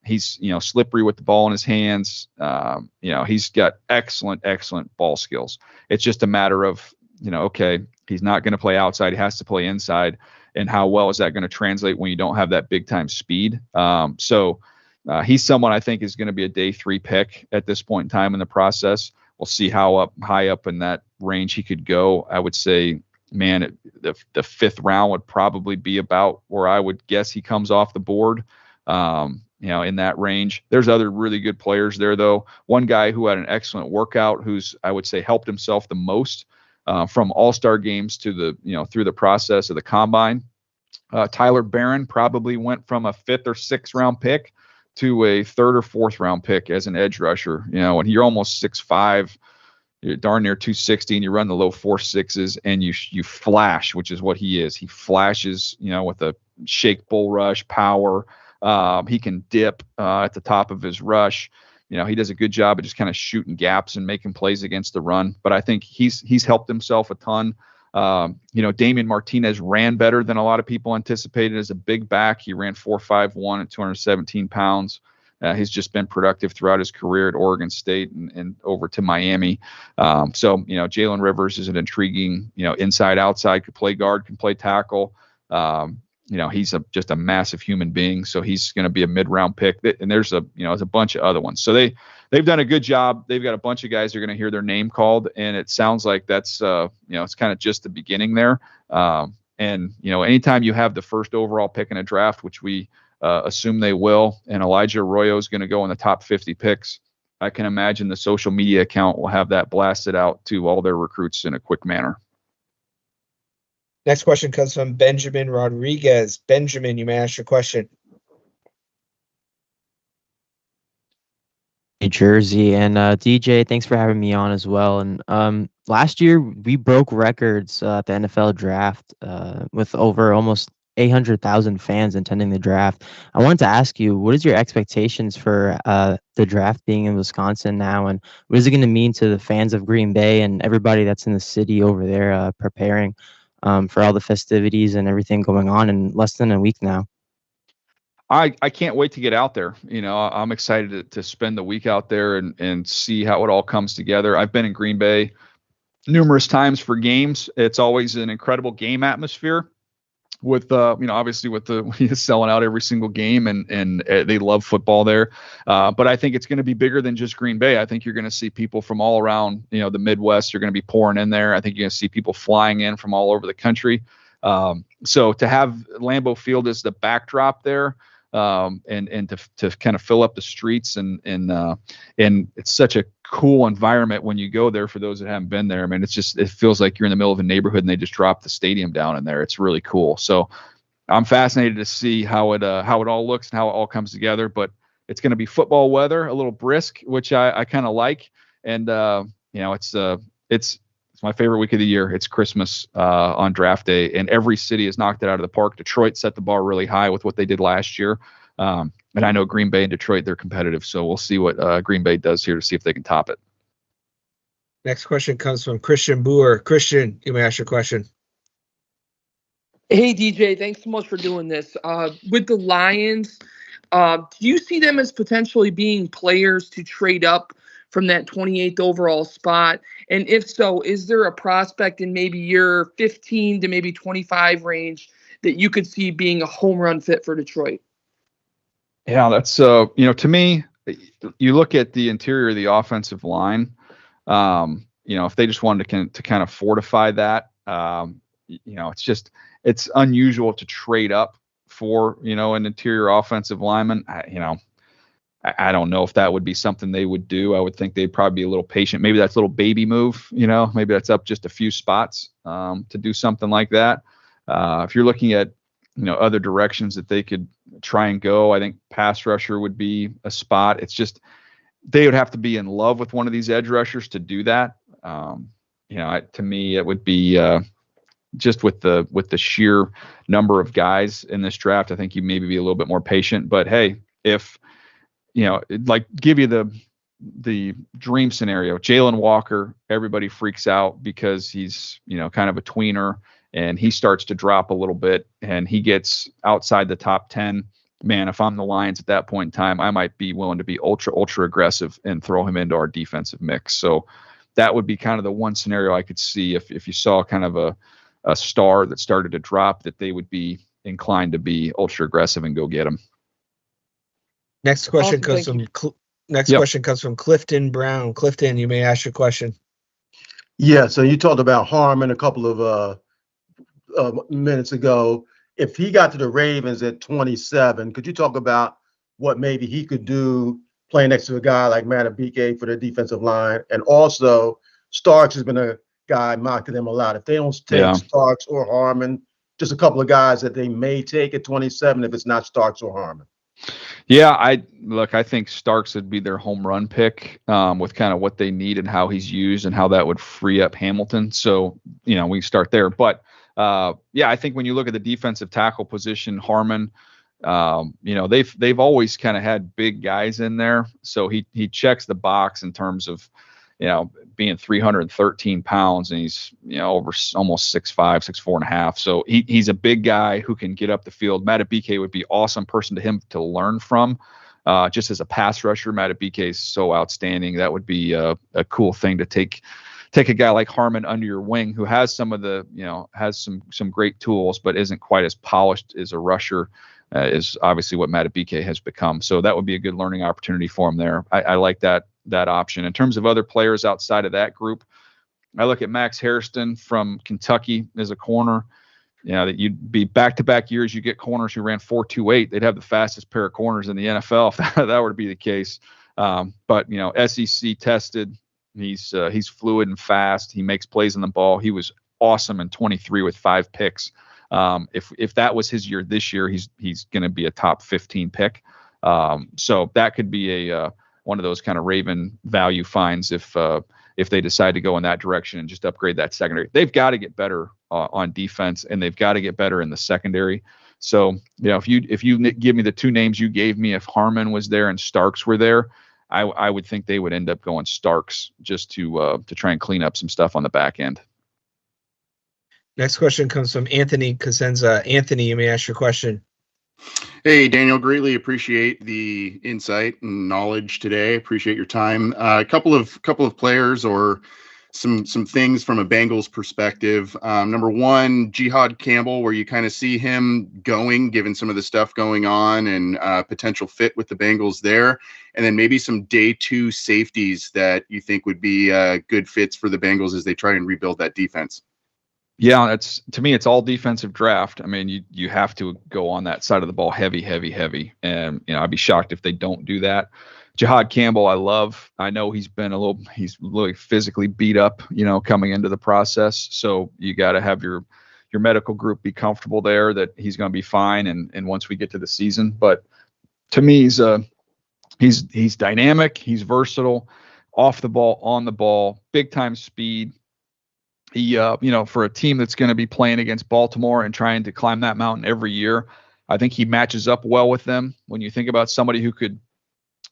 He's, you know, slippery with the ball in his hands. You know, he's got excellent ball skills. It's just a matter of, you know, okay, he's not going to play outside. He has to play inside. And how well is that going to translate when you don't have that big time speed? So he's someone I think is going to be a day 3 pick at this point in time in the process. We'll see how high up in that range he could go. I would say, man, the 5th round would probably be about where I would guess he comes off the board. You know, in that range. There's other really good players there, though. One guy who had an excellent workout, who's I would say helped himself the most from all-star games to the, you know, through the process of the combine. Tyler Barron probably went from a 5th or 6th round pick to a 3rd or 4th round pick as an edge rusher. You know, when you're almost 6'5", you're darn near 260, and you run the low 4.6s, and you flash, which is what he is. He flashes, you know, with a shake bull rush power. He can dip at the top of his rush. You know, he does a good job of just kind of shooting gaps and making plays against the run. But I think he's helped himself a ton. You know, Damian Martinez ran better than a lot of people anticipated as a big back. He ran 4.51 at 217 pounds. He's just been productive throughout his career at Oregon State and over to Miami. So, you know, Jalen Rivers is an intriguing, you know, inside, outside, could play guard, can play tackle. You know, he's just a massive human being. So he's going to be a mid-round pick. And there's a bunch of other ones. So they've done a good job. They've got a bunch of guys who are going to hear their name called. And it sounds like that's, you know, it's kind of just the beginning there. And, you know, anytime you have the 1st overall pick in a draft, which we assume they will, and Elijah Arroyo is going to go in the top 50 picks, I can imagine the social media account will have that blasted out to all their recruits in a quick manner. Next question comes from Benjamin Rodriguez. Benjamin, you may ask your question. New Jersey, and DJ, thanks for having me on as well. And last year we broke records at the NFL draft with over almost 800,000 fans attending the draft. I wanted to ask you, what is your expectations for the draft being in Wisconsin now, and what is it going to mean to the fans of Green Bay and everybody that's in the city over there preparing for all the festivities and everything going on in less than a week now? I can't wait to get out there. You know, I'm excited to spend the week out there and see how it all comes together. I've been in Green Bay numerous times for games. It's always an incredible game atmosphere with, you know, obviously with the selling out every single game and they love football there. But I think it's going to be bigger than just Green Bay. I think you're going to see people from all around, you know, the Midwest. You're going to be pouring in there. I think you're going to see people flying in from all over the country. So to have Lambeau Field as the backdrop there, and to kind of fill up the streets and it's such a cool environment when you go there. For those that haven't been there, I mean, it feels like you're in the middle of a neighborhood and they just dropped the stadium down in there. It's really cool. So I'm fascinated to see how it all looks and how it all comes together. But it's going to be football weather, a little brisk, which I kind of like. And you know, it's my favorite week of the year. It's Christmas on draft day, and every city has knocked it out of the park. Detroit set the bar really high with what they did last year. And I know Green Bay and Detroit, they're competitive. So we'll see what Green Bay does here to see if they can top it. Next question comes from Christian Boer. Christian, you may ask your question. Hey, DJ, thanks so much for doing this. With the Lions, do you see them as potentially being players to trade up from that 28th overall spot? And if so, is there a prospect in maybe your 15 to maybe 25 range that you could see being a home run fit for Detroit? Yeah, that's to me, you look at the interior of the offensive line. If they just wanted to kind of fortify that, it's unusual to trade up for an interior offensive lineman. I don't know if that would be something they would do. I would think they'd probably be a little patient. Maybe that's a little baby move. Maybe that's up just a few spots to do something like that. If you're looking at other directions that they could try and go, I think pass rusher would be a spot. It's just they would have to be in love with one of these edge rushers to do that. To me, it would be just with the sheer number of guys in this draft. I think you maybe be a little bit more patient. But hey, if give you the dream scenario, Jalen Walker, everybody freaks out because he's kind of a tweener, and he starts to drop a little bit and he gets outside the top 10. Man, if I'm the Lions at that point in time, I might be willing to be ultra aggressive and throw him into our defensive mix. So that would be kind of the one scenario I could see if you saw kind of a star that started to drop, that they would be inclined to be ultra aggressive and go get him. Next question comes from Clifton Brown. Clifton, you may ask your question. Yeah, so you talked about Harmon a couple of minutes ago. If he got to the Ravens at 27, could you talk about what maybe he could do playing next to a guy like Matabike for their defensive line? And also, Starks has been a guy mocked to them a lot. If they don't take Starks or Harmon, just a couple of guys that they may take at 27 if it's not Starks or Harmon. Yeah, I think Starks would be their home run pick with kind of what they need and how he's used and how that would free up Hamilton. So, we start there. But I think when you look at the defensive tackle position, Harmon, they've always kind of had big guys in there. So he checks the box in terms of, being 313 pounds, and he's, over almost 6'5", 6'4.5". So he's a big guy who can get up the field. Matabike would be awesome person to him to learn from. Just as a pass rusher, Matabike is so outstanding. That would be a cool thing to take a guy like Harmon under your wing, who has some of the, has some great tools, but isn't quite as polished as a rusher, is obviously what Matabike has become. So that would be a good learning opportunity for him there. I like that option. In terms of other players outside of that group, I look at Max Hairston from Kentucky as a corner. That you'd be back-to-back years, you get corners who ran 4.28. They'd have the fastest pair of corners in the NFL if that were to be the case. But SEC tested. He's fluid and fast. He makes plays on the ball. He was awesome in 23 with 5 picks. If that was his year this year, he's going to be a top 15 pick. So that could be one of those kind of Raven value finds if they decide to go in that direction and just upgrade that secondary. They've got to get better on defense, and they've got to get better in the secondary. So if you give me the two names you gave me, if Harmon was there and Starks were there, I would think they would end up going Starks just to try and clean up some stuff on the back end. Next question comes from Anthony Cosenza. Anthony, you may ask your question. Hey, Daniel, greatly appreciate the insight and knowledge today. Appreciate your time. A couple of players or some things from a Bengals perspective. Number one, Jihad Campbell, where you kind of see him going, given some of the stuff going on and potential fit with the Bengals there. And then maybe some day 2 safeties that you think would be good fits for the Bengals as they try and rebuild that defense. Yeah, to me, it's all defensive draft. I mean, you have to go on that side of the ball heavy. And, I'd be shocked if they don't do that. Jihad Campbell, I love. I know he's really physically beat up, coming into the process. So you got to have your medical group be comfortable there that he's going to be fine. And once we get to the season, but to me, he's dynamic. He's versatile, off the ball, on the ball, big time speed. He, for a team that's going to be playing against Baltimore and trying to climb that mountain every year, I think he matches up well with them. When you think about somebody who could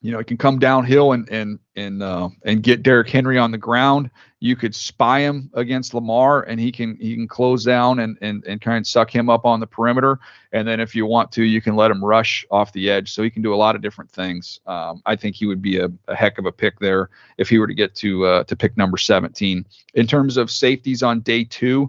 It can come downhill and get Derrick Henry on the ground. You could spy him against Lamar, and he can close down and kind of suck him up on the perimeter. And then if you want to, you can let him rush off the edge. So he can do a lot of different things. I think he would be a heck of a pick there if he were to get to pick number 17. In terms of safeties on day 2,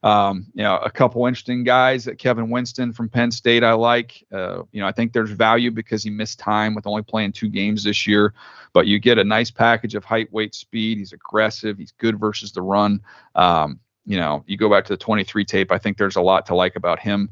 a couple interesting guys. Kevin Winston from Penn State, I like. I think there's value because he missed time with only playing 2 games this year. But you get a nice package of height, weight, speed. He's aggressive. He's good versus the run. You go back to the 23 tape. I think there's a lot to like about him.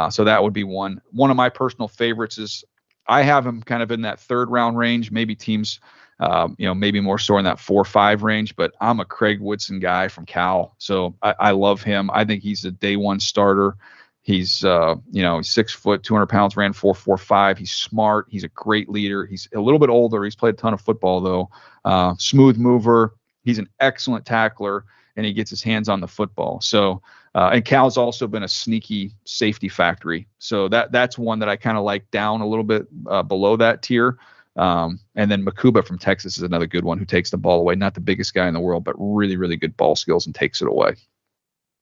So that would be one. One of my personal favorites is I have him kind of in that 3rd round range. Maybe teams maybe more so in that 4-5 range, but I'm a Craig Woodson guy from Cal. So I love him. I think he's a day 1 starter. He's 6 foot, 200 pounds, ran 4.45. He's smart. He's a great leader. He's a little bit older. He's played a ton of football though. Smooth mover. He's an excellent tackler, and he gets his hands on the football. So, and Cal's also been a sneaky safety factory. So that's one that I kind of like down a little bit below that tier. And then Makuba from Texas is another good one who takes the ball away. Not the biggest guy in the world, but really, really good ball skills and takes it away.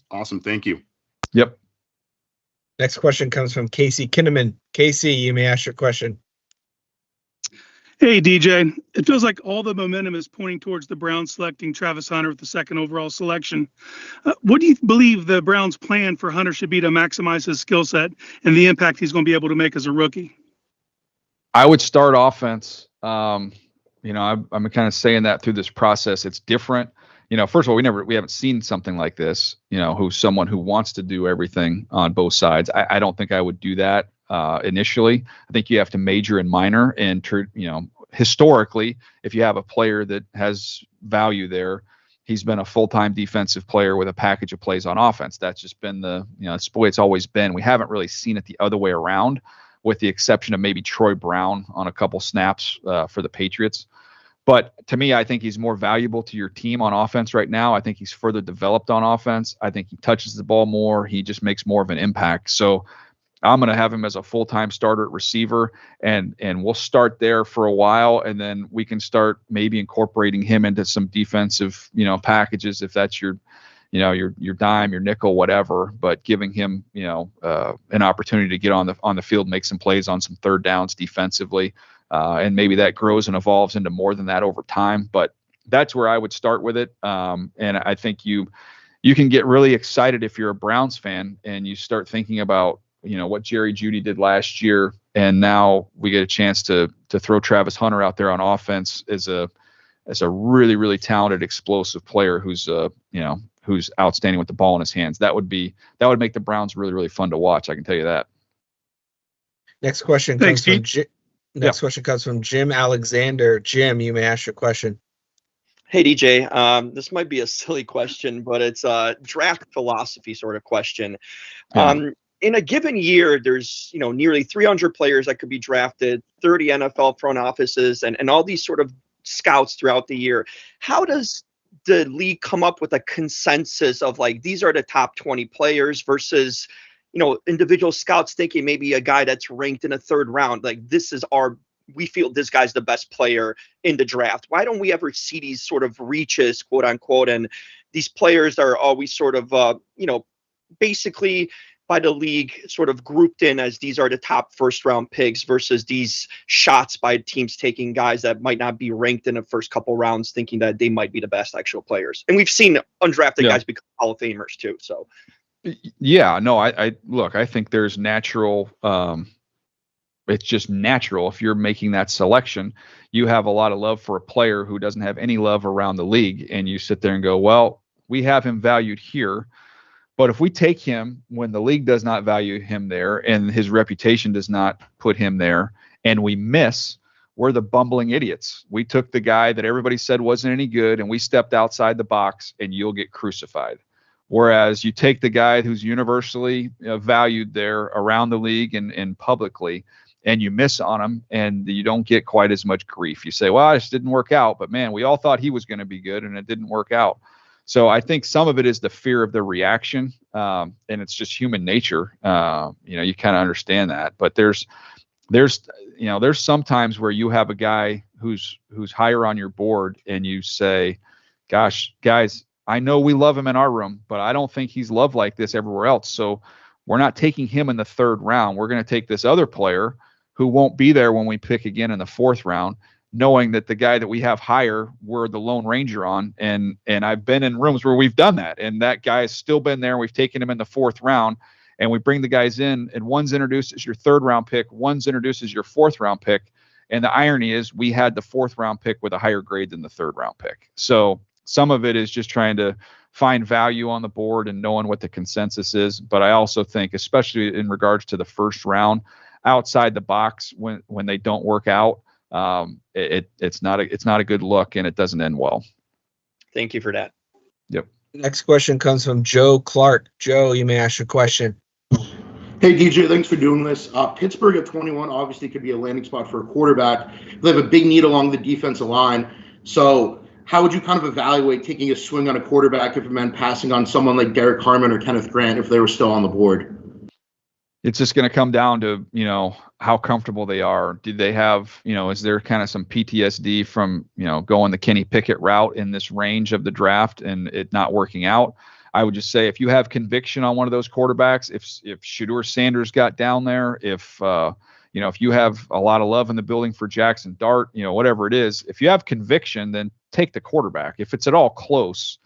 Awesome. Thank you. Yep. Next question comes from Casey Kinnaman. Casey, you may ask your question. Hey, DJ. It feels like all the momentum is pointing towards the Browns selecting Travis Hunter with the 2nd overall selection. What do you believe the Browns' plan for Hunter should be to maximize his skill set and the impact he's going to be able to make as a rookie? I would start offense. I'm kind of saying that through this process. It's different. First of all, we haven't seen something like this, who's someone who wants to do everything on both sides. I don't think I would do that initially. I think you have to major and minor. And, historically, if you have a player that has value there, he's been a full-time defensive player with a package of plays on offense. That's just been that's the way it's always been. We haven't really seen it the other way around, with the exception of maybe Troy Brown on a couple snaps for the Patriots. But to me, I think he's more valuable to your team on offense right now. I think he's further developed on offense. I think he touches the ball more. He just makes more of an impact. So I'm going to have him as a full-time starter at receiver, and we'll start there for a while, and then we can start maybe incorporating him into some defensive, packages if that's your dime, your nickel, whatever. But giving him, an opportunity to get on the field, make some plays on some 3rd downs defensively. And maybe that grows and evolves into more than that over time. But that's where I would start with it. And I think you can get really excited if you're a Browns fan and you start thinking about, what Jerry Jeudy did last year. And now we get a chance to throw Travis Hunter out there on offense as a really, really talented, explosive player who's outstanding with the ball in his hands. That would make the Browns really, really fun to watch. I can tell you that. Next question comes from question comes from Jim Alexander. Jim, you may ask your question. Hey, DJ. This might be a silly question, but it's a draft philosophy sort of question. In a given year, there's nearly 300 players that could be drafted, 30 NFL front offices, and all these sort of scouts throughout the year. How does the league come up with a consensus of like these are the top 20 players versus individual scouts thinking maybe a guy that's ranked in a 3rd round, like we feel this guy's the best player in the draft? Why don't we ever see these sort of reaches, quote unquote, and these players are always sort of basically by the league sort of grouped in as these are the top 1st round picks versus these shots by teams taking guys that might not be ranked in the first couple rounds thinking that they might be the best actual players? And we've seen undrafted guys become Hall of Famers too. So yeah, no, I look, I think there's natural, it's just natural. If you're making that selection, you have a lot of love for a player who doesn't have any love around the league. And you sit there and go, well, we have him valued here, but if we take him when the league does not value him there and his reputation does not put him there, and we miss, we're the bumbling idiots. We took the guy that everybody said wasn't any good and we stepped outside the box, and you'll get crucified. Whereas you take the guy who's universally valued there around the league and publicly, and you miss on him, and you don't get quite as much grief. You say, well, it just didn't work out, but man, we all thought he was going to be good and it didn't work out. So I think some of it is the fear of the reaction, and it's just human nature. You kind of understand that, but there's there's some times where you have a guy who's higher on your board and you say, gosh, guys, I know we love him in our room, but I don't think he's loved like this everywhere else. So we're not taking him in the 3rd round. We're going to take this other player who won't be there when we pick again in the 4th round, knowing that the guy that we have higher, we're the Lone Ranger on. And I've been in rooms where we've done that, and that guy has still been there. We've taken him in the 4th round, and we bring the guys in, and one's introduced as your 3rd round pick, one's introduced as your 4th round pick. And the irony is we had the 4th round pick with a higher grade than the 3rd round pick. So some of it is just trying to find value on the board and knowing what the consensus is. But I also think, especially in regards to the 1st round, outside the box, when they don't work out, it's not a good look, and it doesn't end well. Thank you for that. Yep. Next question comes from Joe Clark. Joe, you may ask your question. Hey, DJ, thanks for doing this. Pittsburgh at 21 obviously could be a landing spot for a quarterback. They have a big need along the defensive line. So how would you kind of evaluate taking a swing on a quarterback if it meant passing on someone like Derek Harmon or Kenneth Grant if they were still on the board? It's just going to come down to, how comfortable they are. Do they have, is there kind of some PTSD from, going the Kenny Pickett route in this range of the draft and it not working out? I would just say, if you have conviction on one of those quarterbacks, if Shedeur Sanders got down there, if you have a lot of love in the building for Jackson Dart, whatever it is, if you have conviction, then take the quarterback. If it's at all close,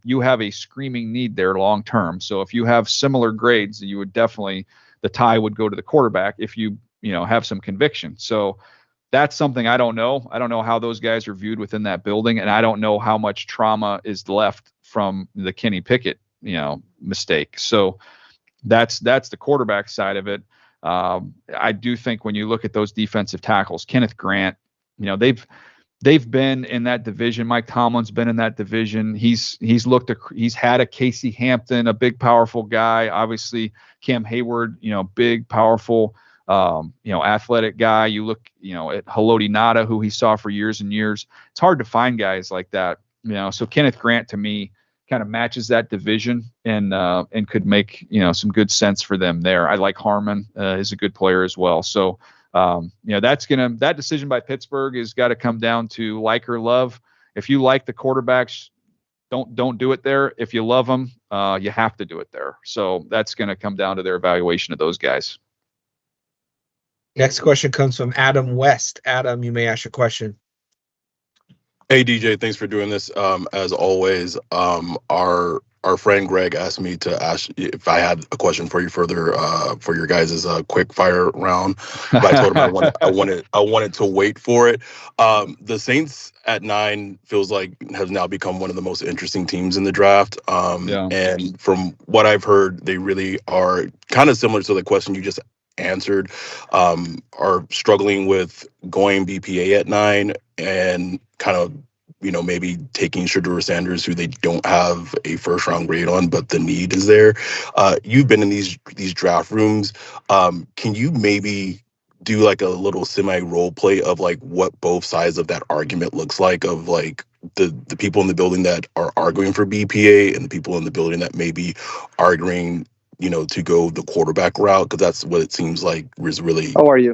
you have a screaming need there long term. So if you have similar grades, you would definitely, the tie would go to the quarterback if you have some conviction. So that's something I don't know. I don't know how those guys are viewed within that building, and I don't know how much trauma is left from the Kenny Pickett mistake. So that's the quarterback side of it. I do think when you look at those defensive tackles, Kenneth Grant, they've been in that division. Mike Tomlin's been in that division. He's had a Casey Hampton, a big, powerful guy. Obviously, Cam Hayward, big, powerful, athletic guy. You look, at Haloti Ngata, who he saw for years and years. It's hard to find guys like that. So Kenneth Grant to me kind of matches that division and could make some good sense for them there. I like Harmon, is a good player as well. So. That decision by Pittsburgh has got to come down to like or love. If you like the quarterbacks, don't do it there. If you love them, you have to do it there. So that's going to come down to their evaluation of those guys. Next question comes from Adam West. Adam, you may ask your question. Hey, DJ, thanks for doing this. As always, our friend Greg asked me to ask if I had a question for you further for your guys' quick fire round. But I told him I wanted to wait for it. The Saints at 9 feels like has now become one of the most interesting teams in the draft. And from what I've heard, they really are kind of similar to the question you just answered, are struggling with going BPA at 9 and kind of maybe taking Shedeur Sanders, who they don't have a first round grade on, but the need is there. You've been in these draft rooms. Can you maybe do like a little semi role play of like what both sides of that argument looks like, of like the people in the building that are arguing for BPA and the people in the building that may be arguing, to go the quarterback route? Because that's what it seems like is really. How are you?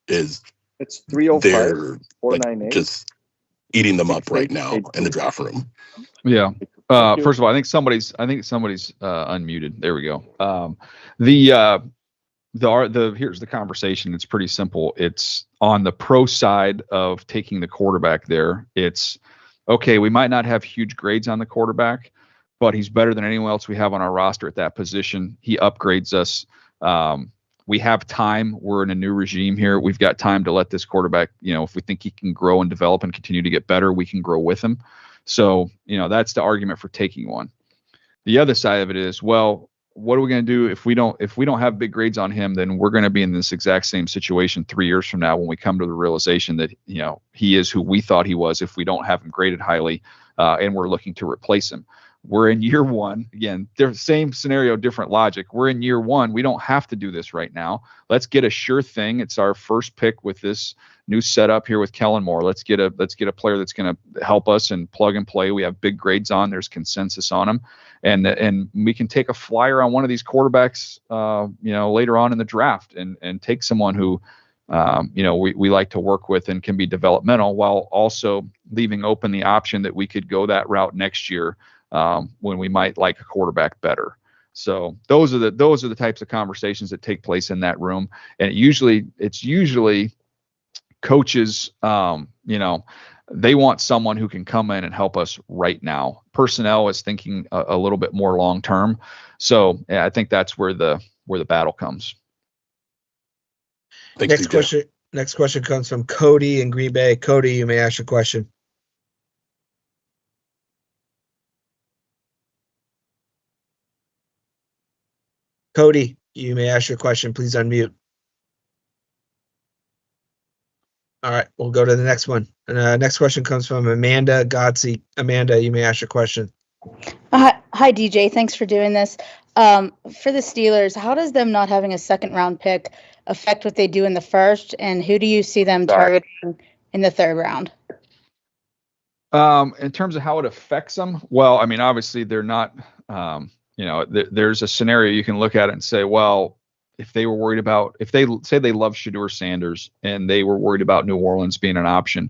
Is it's 305 498. Just eating them up right now in the draft room. Yeah. First of all, I think somebody's unmuted. There we go. Here's the conversation. It's pretty simple. It's on the pro side of taking the quarterback there. It's okay. We might not have huge grades on the quarterback, but he's better than anyone else we have on our roster at that position. He upgrades us. We have time. We're in a new regime here. We've got time to let this quarterback, if we think he can grow and develop and continue to get better, we can grow with him. So, that's the argument for taking one. The other side of it is, well, what are we going to do if we don't have big grades on him? Then we're going to be in this exact same situation 3 years from now when we come to the realization that, he is who we thought he was if we don't have him graded highly and we're looking to replace him. we're in year one. Again, same scenario, different logic. We're in year one. We don't have to do this right now. Let's get a sure thing. It's our first pick with this new setup here with Kellen Moore. Let's get a player that's going to help us and plug and play. We have big grades on. There's consensus on them, and we can take a flyer on one of these quarterbacks, later on in the draft, and take someone who, we like to work with and can be developmental, while also leaving open the option that we could go that route next year when we might like a quarterback better. So those are the types of conversations that take place in that room, and it's usually coaches, they want someone who can come in and help us right now. Personnel is thinking a little bit more long term. So I think that's where the battle comes. Thanks, Next question comes from Cody in Green Bay. Cody, you may ask your question. Cody, you may ask your question. Please unmute. All right, we'll go to the next one. Next question comes from Amanda Godsey. Amanda, you may ask your question. Hi, DJ. Thanks for doing this. For the Steelers, how does them not having a second-round pick affect what they do in the first, and who do you see them targeting in the third round? In terms of how it affects them, well, I mean, obviously they're not, there's a scenario you can look at it and say, well, if they say they love Shedeur Sanders and they were worried about New Orleans being an option,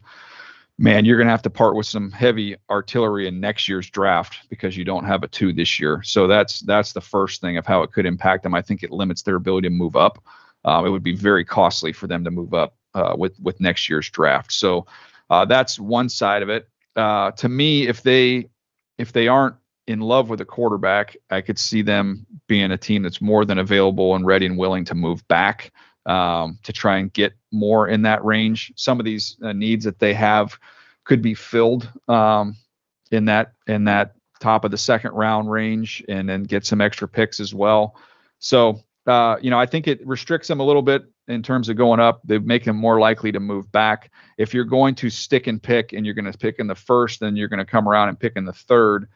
man, you're going to have to part with some heavy artillery in next year's draft because you don't have a 2 this year. So that's the first thing of how it could impact them. I think it limits their ability to move up. It would be very costly for them to move up with next year's draft. So that's one side of it. To me, if they aren't in love with a quarterback, I could see them being a team that's more than available and ready and willing to move back to try and get more in that range. Some of these needs that they have could be filled in that top of the second round range, and then get some extra picks as well. So I think it restricts them a little bit in terms of going up. They make them more likely to move back. If you're going to stick and pick and you're going to pick in the first, then you're going to come around and pick in the third.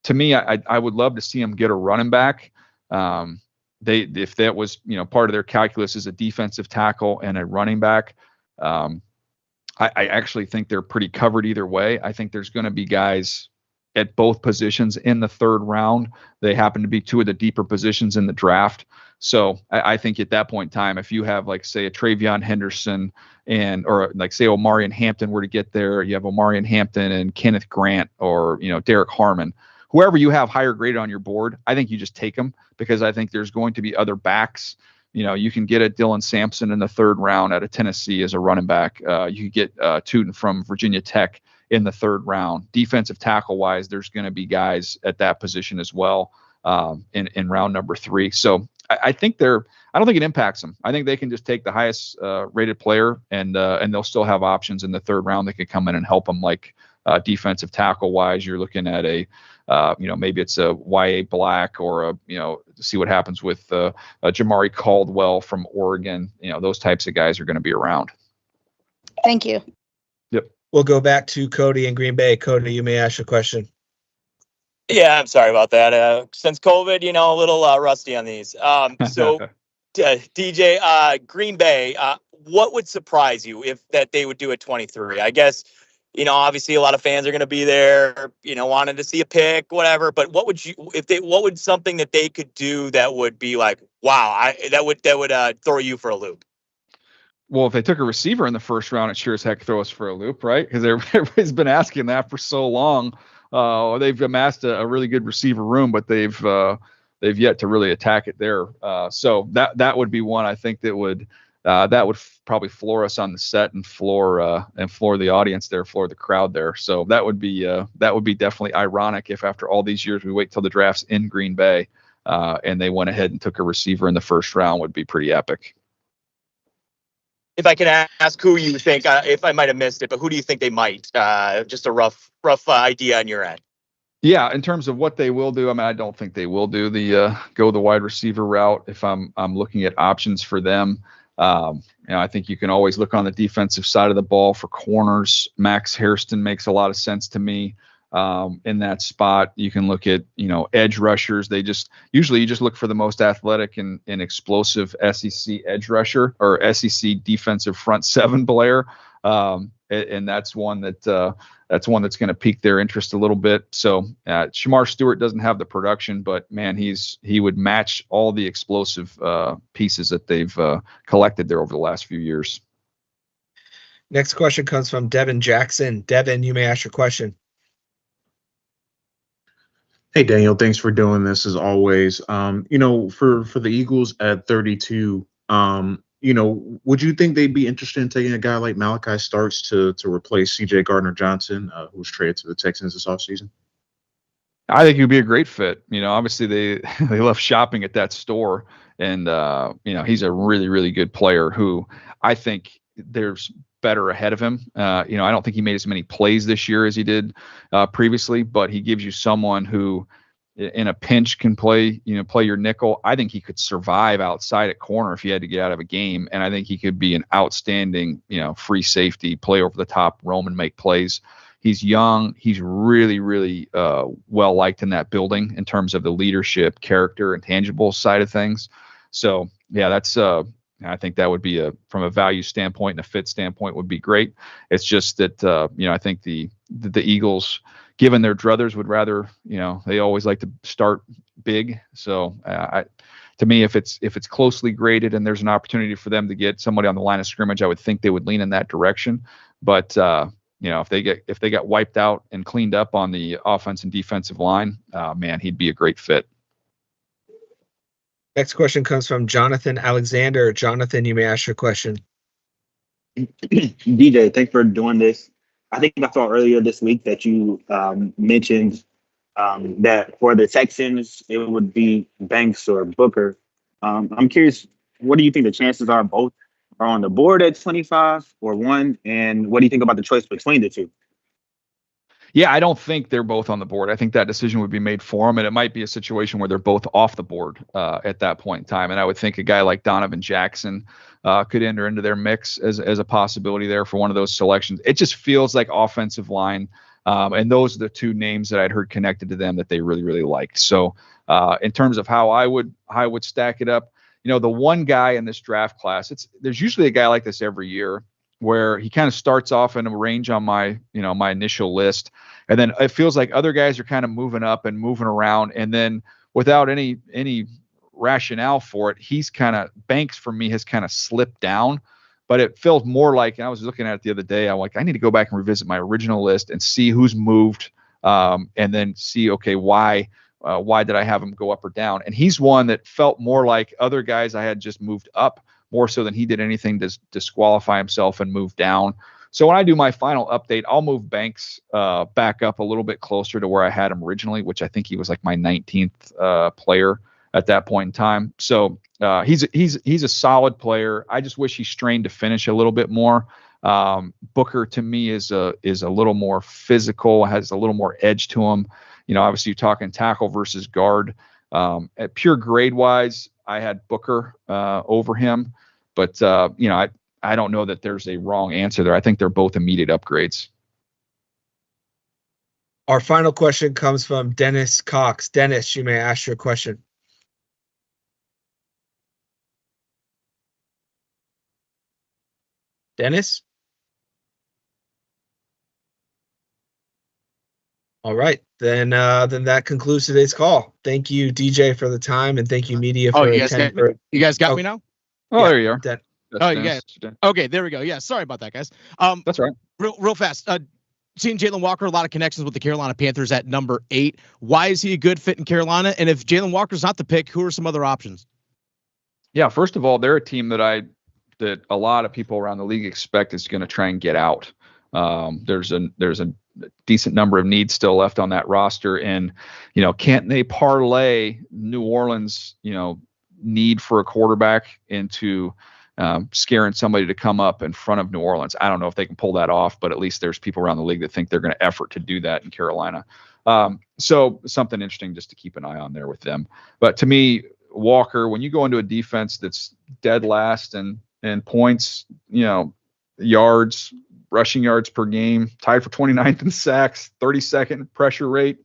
To me, I would love to see them get a running back. If that was, part of their calculus is a defensive tackle and a running back. I actually think they're pretty covered either way. I think there's going to be guys at both positions in the third round. They happen to be 2 of the deeper positions in the draft. So I think at that point in time, if you have, like, say, a Travion Henderson or like, say, Omarion Hampton were to get there, you have Omarion Hampton and Kenneth Grant or, Derek Harmon, whoever you have higher graded on your board, I think you just take them, because I think there's going to be other backs. You can get a Dylan Sampson in the third round out of Tennessee as a running back. You could get Tootin from Virginia Tech in the third round. Defensive tackle wise, there's going to be guys at that position as well in round number 3. So I think I don't think it impacts them. I think they can just take the highest rated player and they'll still have options in the third round that could come in and help them, like defensive tackle wise. You're looking at maybe it's a YA Black or to see what happens with Jamari Caldwell from Oregon. Those types of guys are going to be around. Thank you. Yep. We'll go back to Cody in Green Bay. Cody, you may ask your question. Yeah, I'm sorry about that. Since COVID, a little rusty on these. So, DJ, Green Bay, what would surprise you if that they would do a 23? I guess, obviously a lot of fans are going to be there, wanting to see a pick, whatever. But what would something that they could do that would be like, wow, that would throw you for a loop? Well, if they took a receiver in the first round, it sure as heck throw us for a loop, right? Because everybody's been asking that for so long. They've amassed a really good receiver room, but they've yet to really attack it there. So that would be one I think that would probably floor us on the set and floor the audience there, floor the crowd there. So that would be definitely ironic if after all these years we wait till the draft's in Green Bay and they went ahead and took a receiver in the first round. Would be pretty epic. If I can ask who you think, if I might have missed it, but who do you think they might? Just a rough idea on your end. Yeah, in terms of what they will do, I don't think they will do go the wide receiver route. If I'm looking at options for them, I think you can always look on the defensive side of the ball for corners. Max Hairston makes a lot of sense to me. in that spot. You can look at, edge rushers. You just look for the most athletic and explosive SEC edge rusher or SEC defensive front seven player. And that's one that's going to pique their interest a little bit. So Shamar Stewart doesn't have the production, but man, he would match all the explosive pieces that they've collected there over the last few years. Next question comes from Devin Jackson. Devin, you may ask your question. Hey, Daniel, thanks for doing this as always. For the Eagles at 32, would you think they'd be interested in taking a guy like Malachi Starks to replace C.J. Gardner-Johnson, who was traded to the Texans this offseason? I think he'd be a great fit. Obviously they love shopping at that store, and he's a really, really good player who I think there's better ahead of him. I don't think he made as many plays this year as he did previously, but he gives you someone who in a pinch can play your nickel. I think he could survive outside at corner if he had to get out of a game. And I think he could be an outstanding, free safety, play over the top, roam and make plays. He's young. He's really, really well liked in that building in terms of the leadership, character, and tangible side of things. So yeah, that's I think that would be from a value standpoint and a fit standpoint would be great. It's just that, I think the Eagles, given their druthers, would rather, they always like to start big. So to me, if it's closely graded and there's an opportunity for them to get somebody on the line of scrimmage, I would think they would lean in that direction. But, if they got wiped out and cleaned up on the offense and defensive line, man, he'd be a great fit. Next question comes from Jonathan Alexander. Jonathan, you may ask your question. DJ, thanks for doing this. I think I saw earlier this week that you mentioned that for the Texans, it would be Banks or Booker. I'm curious, what do you think the chances are both are on the board at 25 or one? And what do you think about the choice between the two? Yeah, I don't think they're both on the board. I think that decision would be made for them, and it might be a situation where they're both off the board at that point in time. And I would think a guy like Donovan Jackson could enter into their mix as a possibility there for one of those selections. It just feels like offensive line, and those are the two names that I'd heard connected to them that they really, really liked. So in terms of how I would stack it up, the one guy in this draft class, there's usually a guy like this every year, where he kind of starts off in a range on my initial list. And then it feels like other guys are kind of moving up and moving around. And then without any rationale for it, Banks for me has kind of slipped down, but it felt more like, and I was looking at it the other day, I'm like, I need to go back and revisit my original list and see who's moved. And then see, okay, why did I have him go up or down? And he's one that felt more like other guys I had just moved up more so than he did anything to disqualify himself and move down. So when I do my final update, I'll move Banks back up a little bit closer to where I had him originally, which I think he was like my 19th player at that point in time. So he's a solid player. I just wish he strained to finish a little bit more. Booker to me is a little more physical, has a little more edge to him. Obviously you're talking tackle versus guard. At pure grade wise, I had Booker over him, but I don't know that there's a wrong answer there. I think they're both immediate upgrades. Our final question comes from Dennis Cox. Dennis, you may ask your question. Dennis? All right, then that concludes today's call. Thank you, DJ, for the time, and thank you, media, for attending. You guys got me now? Oh, there you are. You guys. Okay, there we go. Yeah, sorry about that, guys. That's right. Real fast. Seeing Jalen Walker, a lot of connections with the Carolina Panthers at number 8. Why is he a good fit in Carolina? And if Jalen Walker's not the pick, who are some other options? Yeah, first of all, they're a team that a lot of people around the league expect is going to try and get out. There's a decent number of needs still left on that roster, and can't they parlay New Orleans need for a quarterback into scaring somebody to come up in front of New Orleans? I don't know if they can pull that off, but at least there's people around the league that think they're going to effort to do that in Carolina. So something interesting just to keep an eye on there with them. But to me, Walker, when you go into a defense that's dead last and points, yards, rushing yards per game, tied for 29th in sacks, 32nd pressure rate.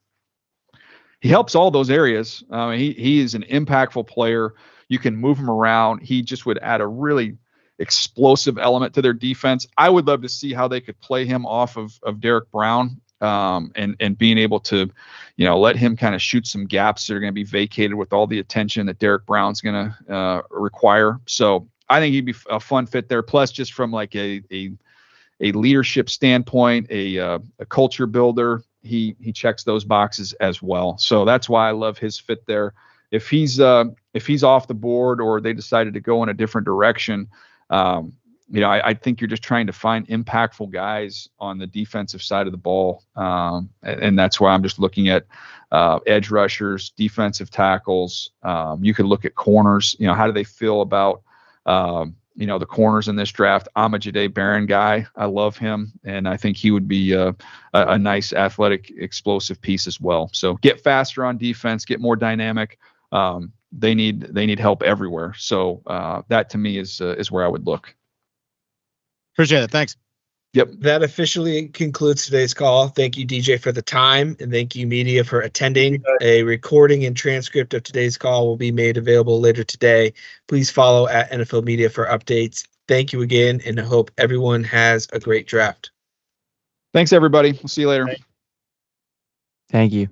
He helps all those areas. He is an impactful player. You can move him around. He just would add a really explosive element to their defense. I would love to see how they could play him off of Derek Brown, and being able to, let him kind of shoot some gaps that are going to be vacated with all the attention that Derek Brown's going to require. So I think he'd be a fun fit there. Plus, just from like a leadership standpoint, a culture builder, he checks those boxes as well. So that's why I love his fit there. If he's off the board or they decided to go in a different direction, I think you're just trying to find impactful guys on the defensive side of the ball. And that's why I'm just looking at edge rushers, defensive tackles. You could look at corners. How do they feel about, the corners in this draft? I'm a Jahdae Barron guy. I love him. And I think he would be a nice athletic, explosive piece as well. So get faster on defense, get more dynamic. They need help everywhere. So that to me is where I would look. Appreciate it. Thanks. Yep. That officially concludes today's call. Thank you, DJ, for the time, and thank you, media, for attending. A recording and transcript of today's call will be made available later today. Please follow at NFL Media for updates. Thank you again, and I hope everyone has a great draft. Thanks, everybody. We'll see you later. Thank you.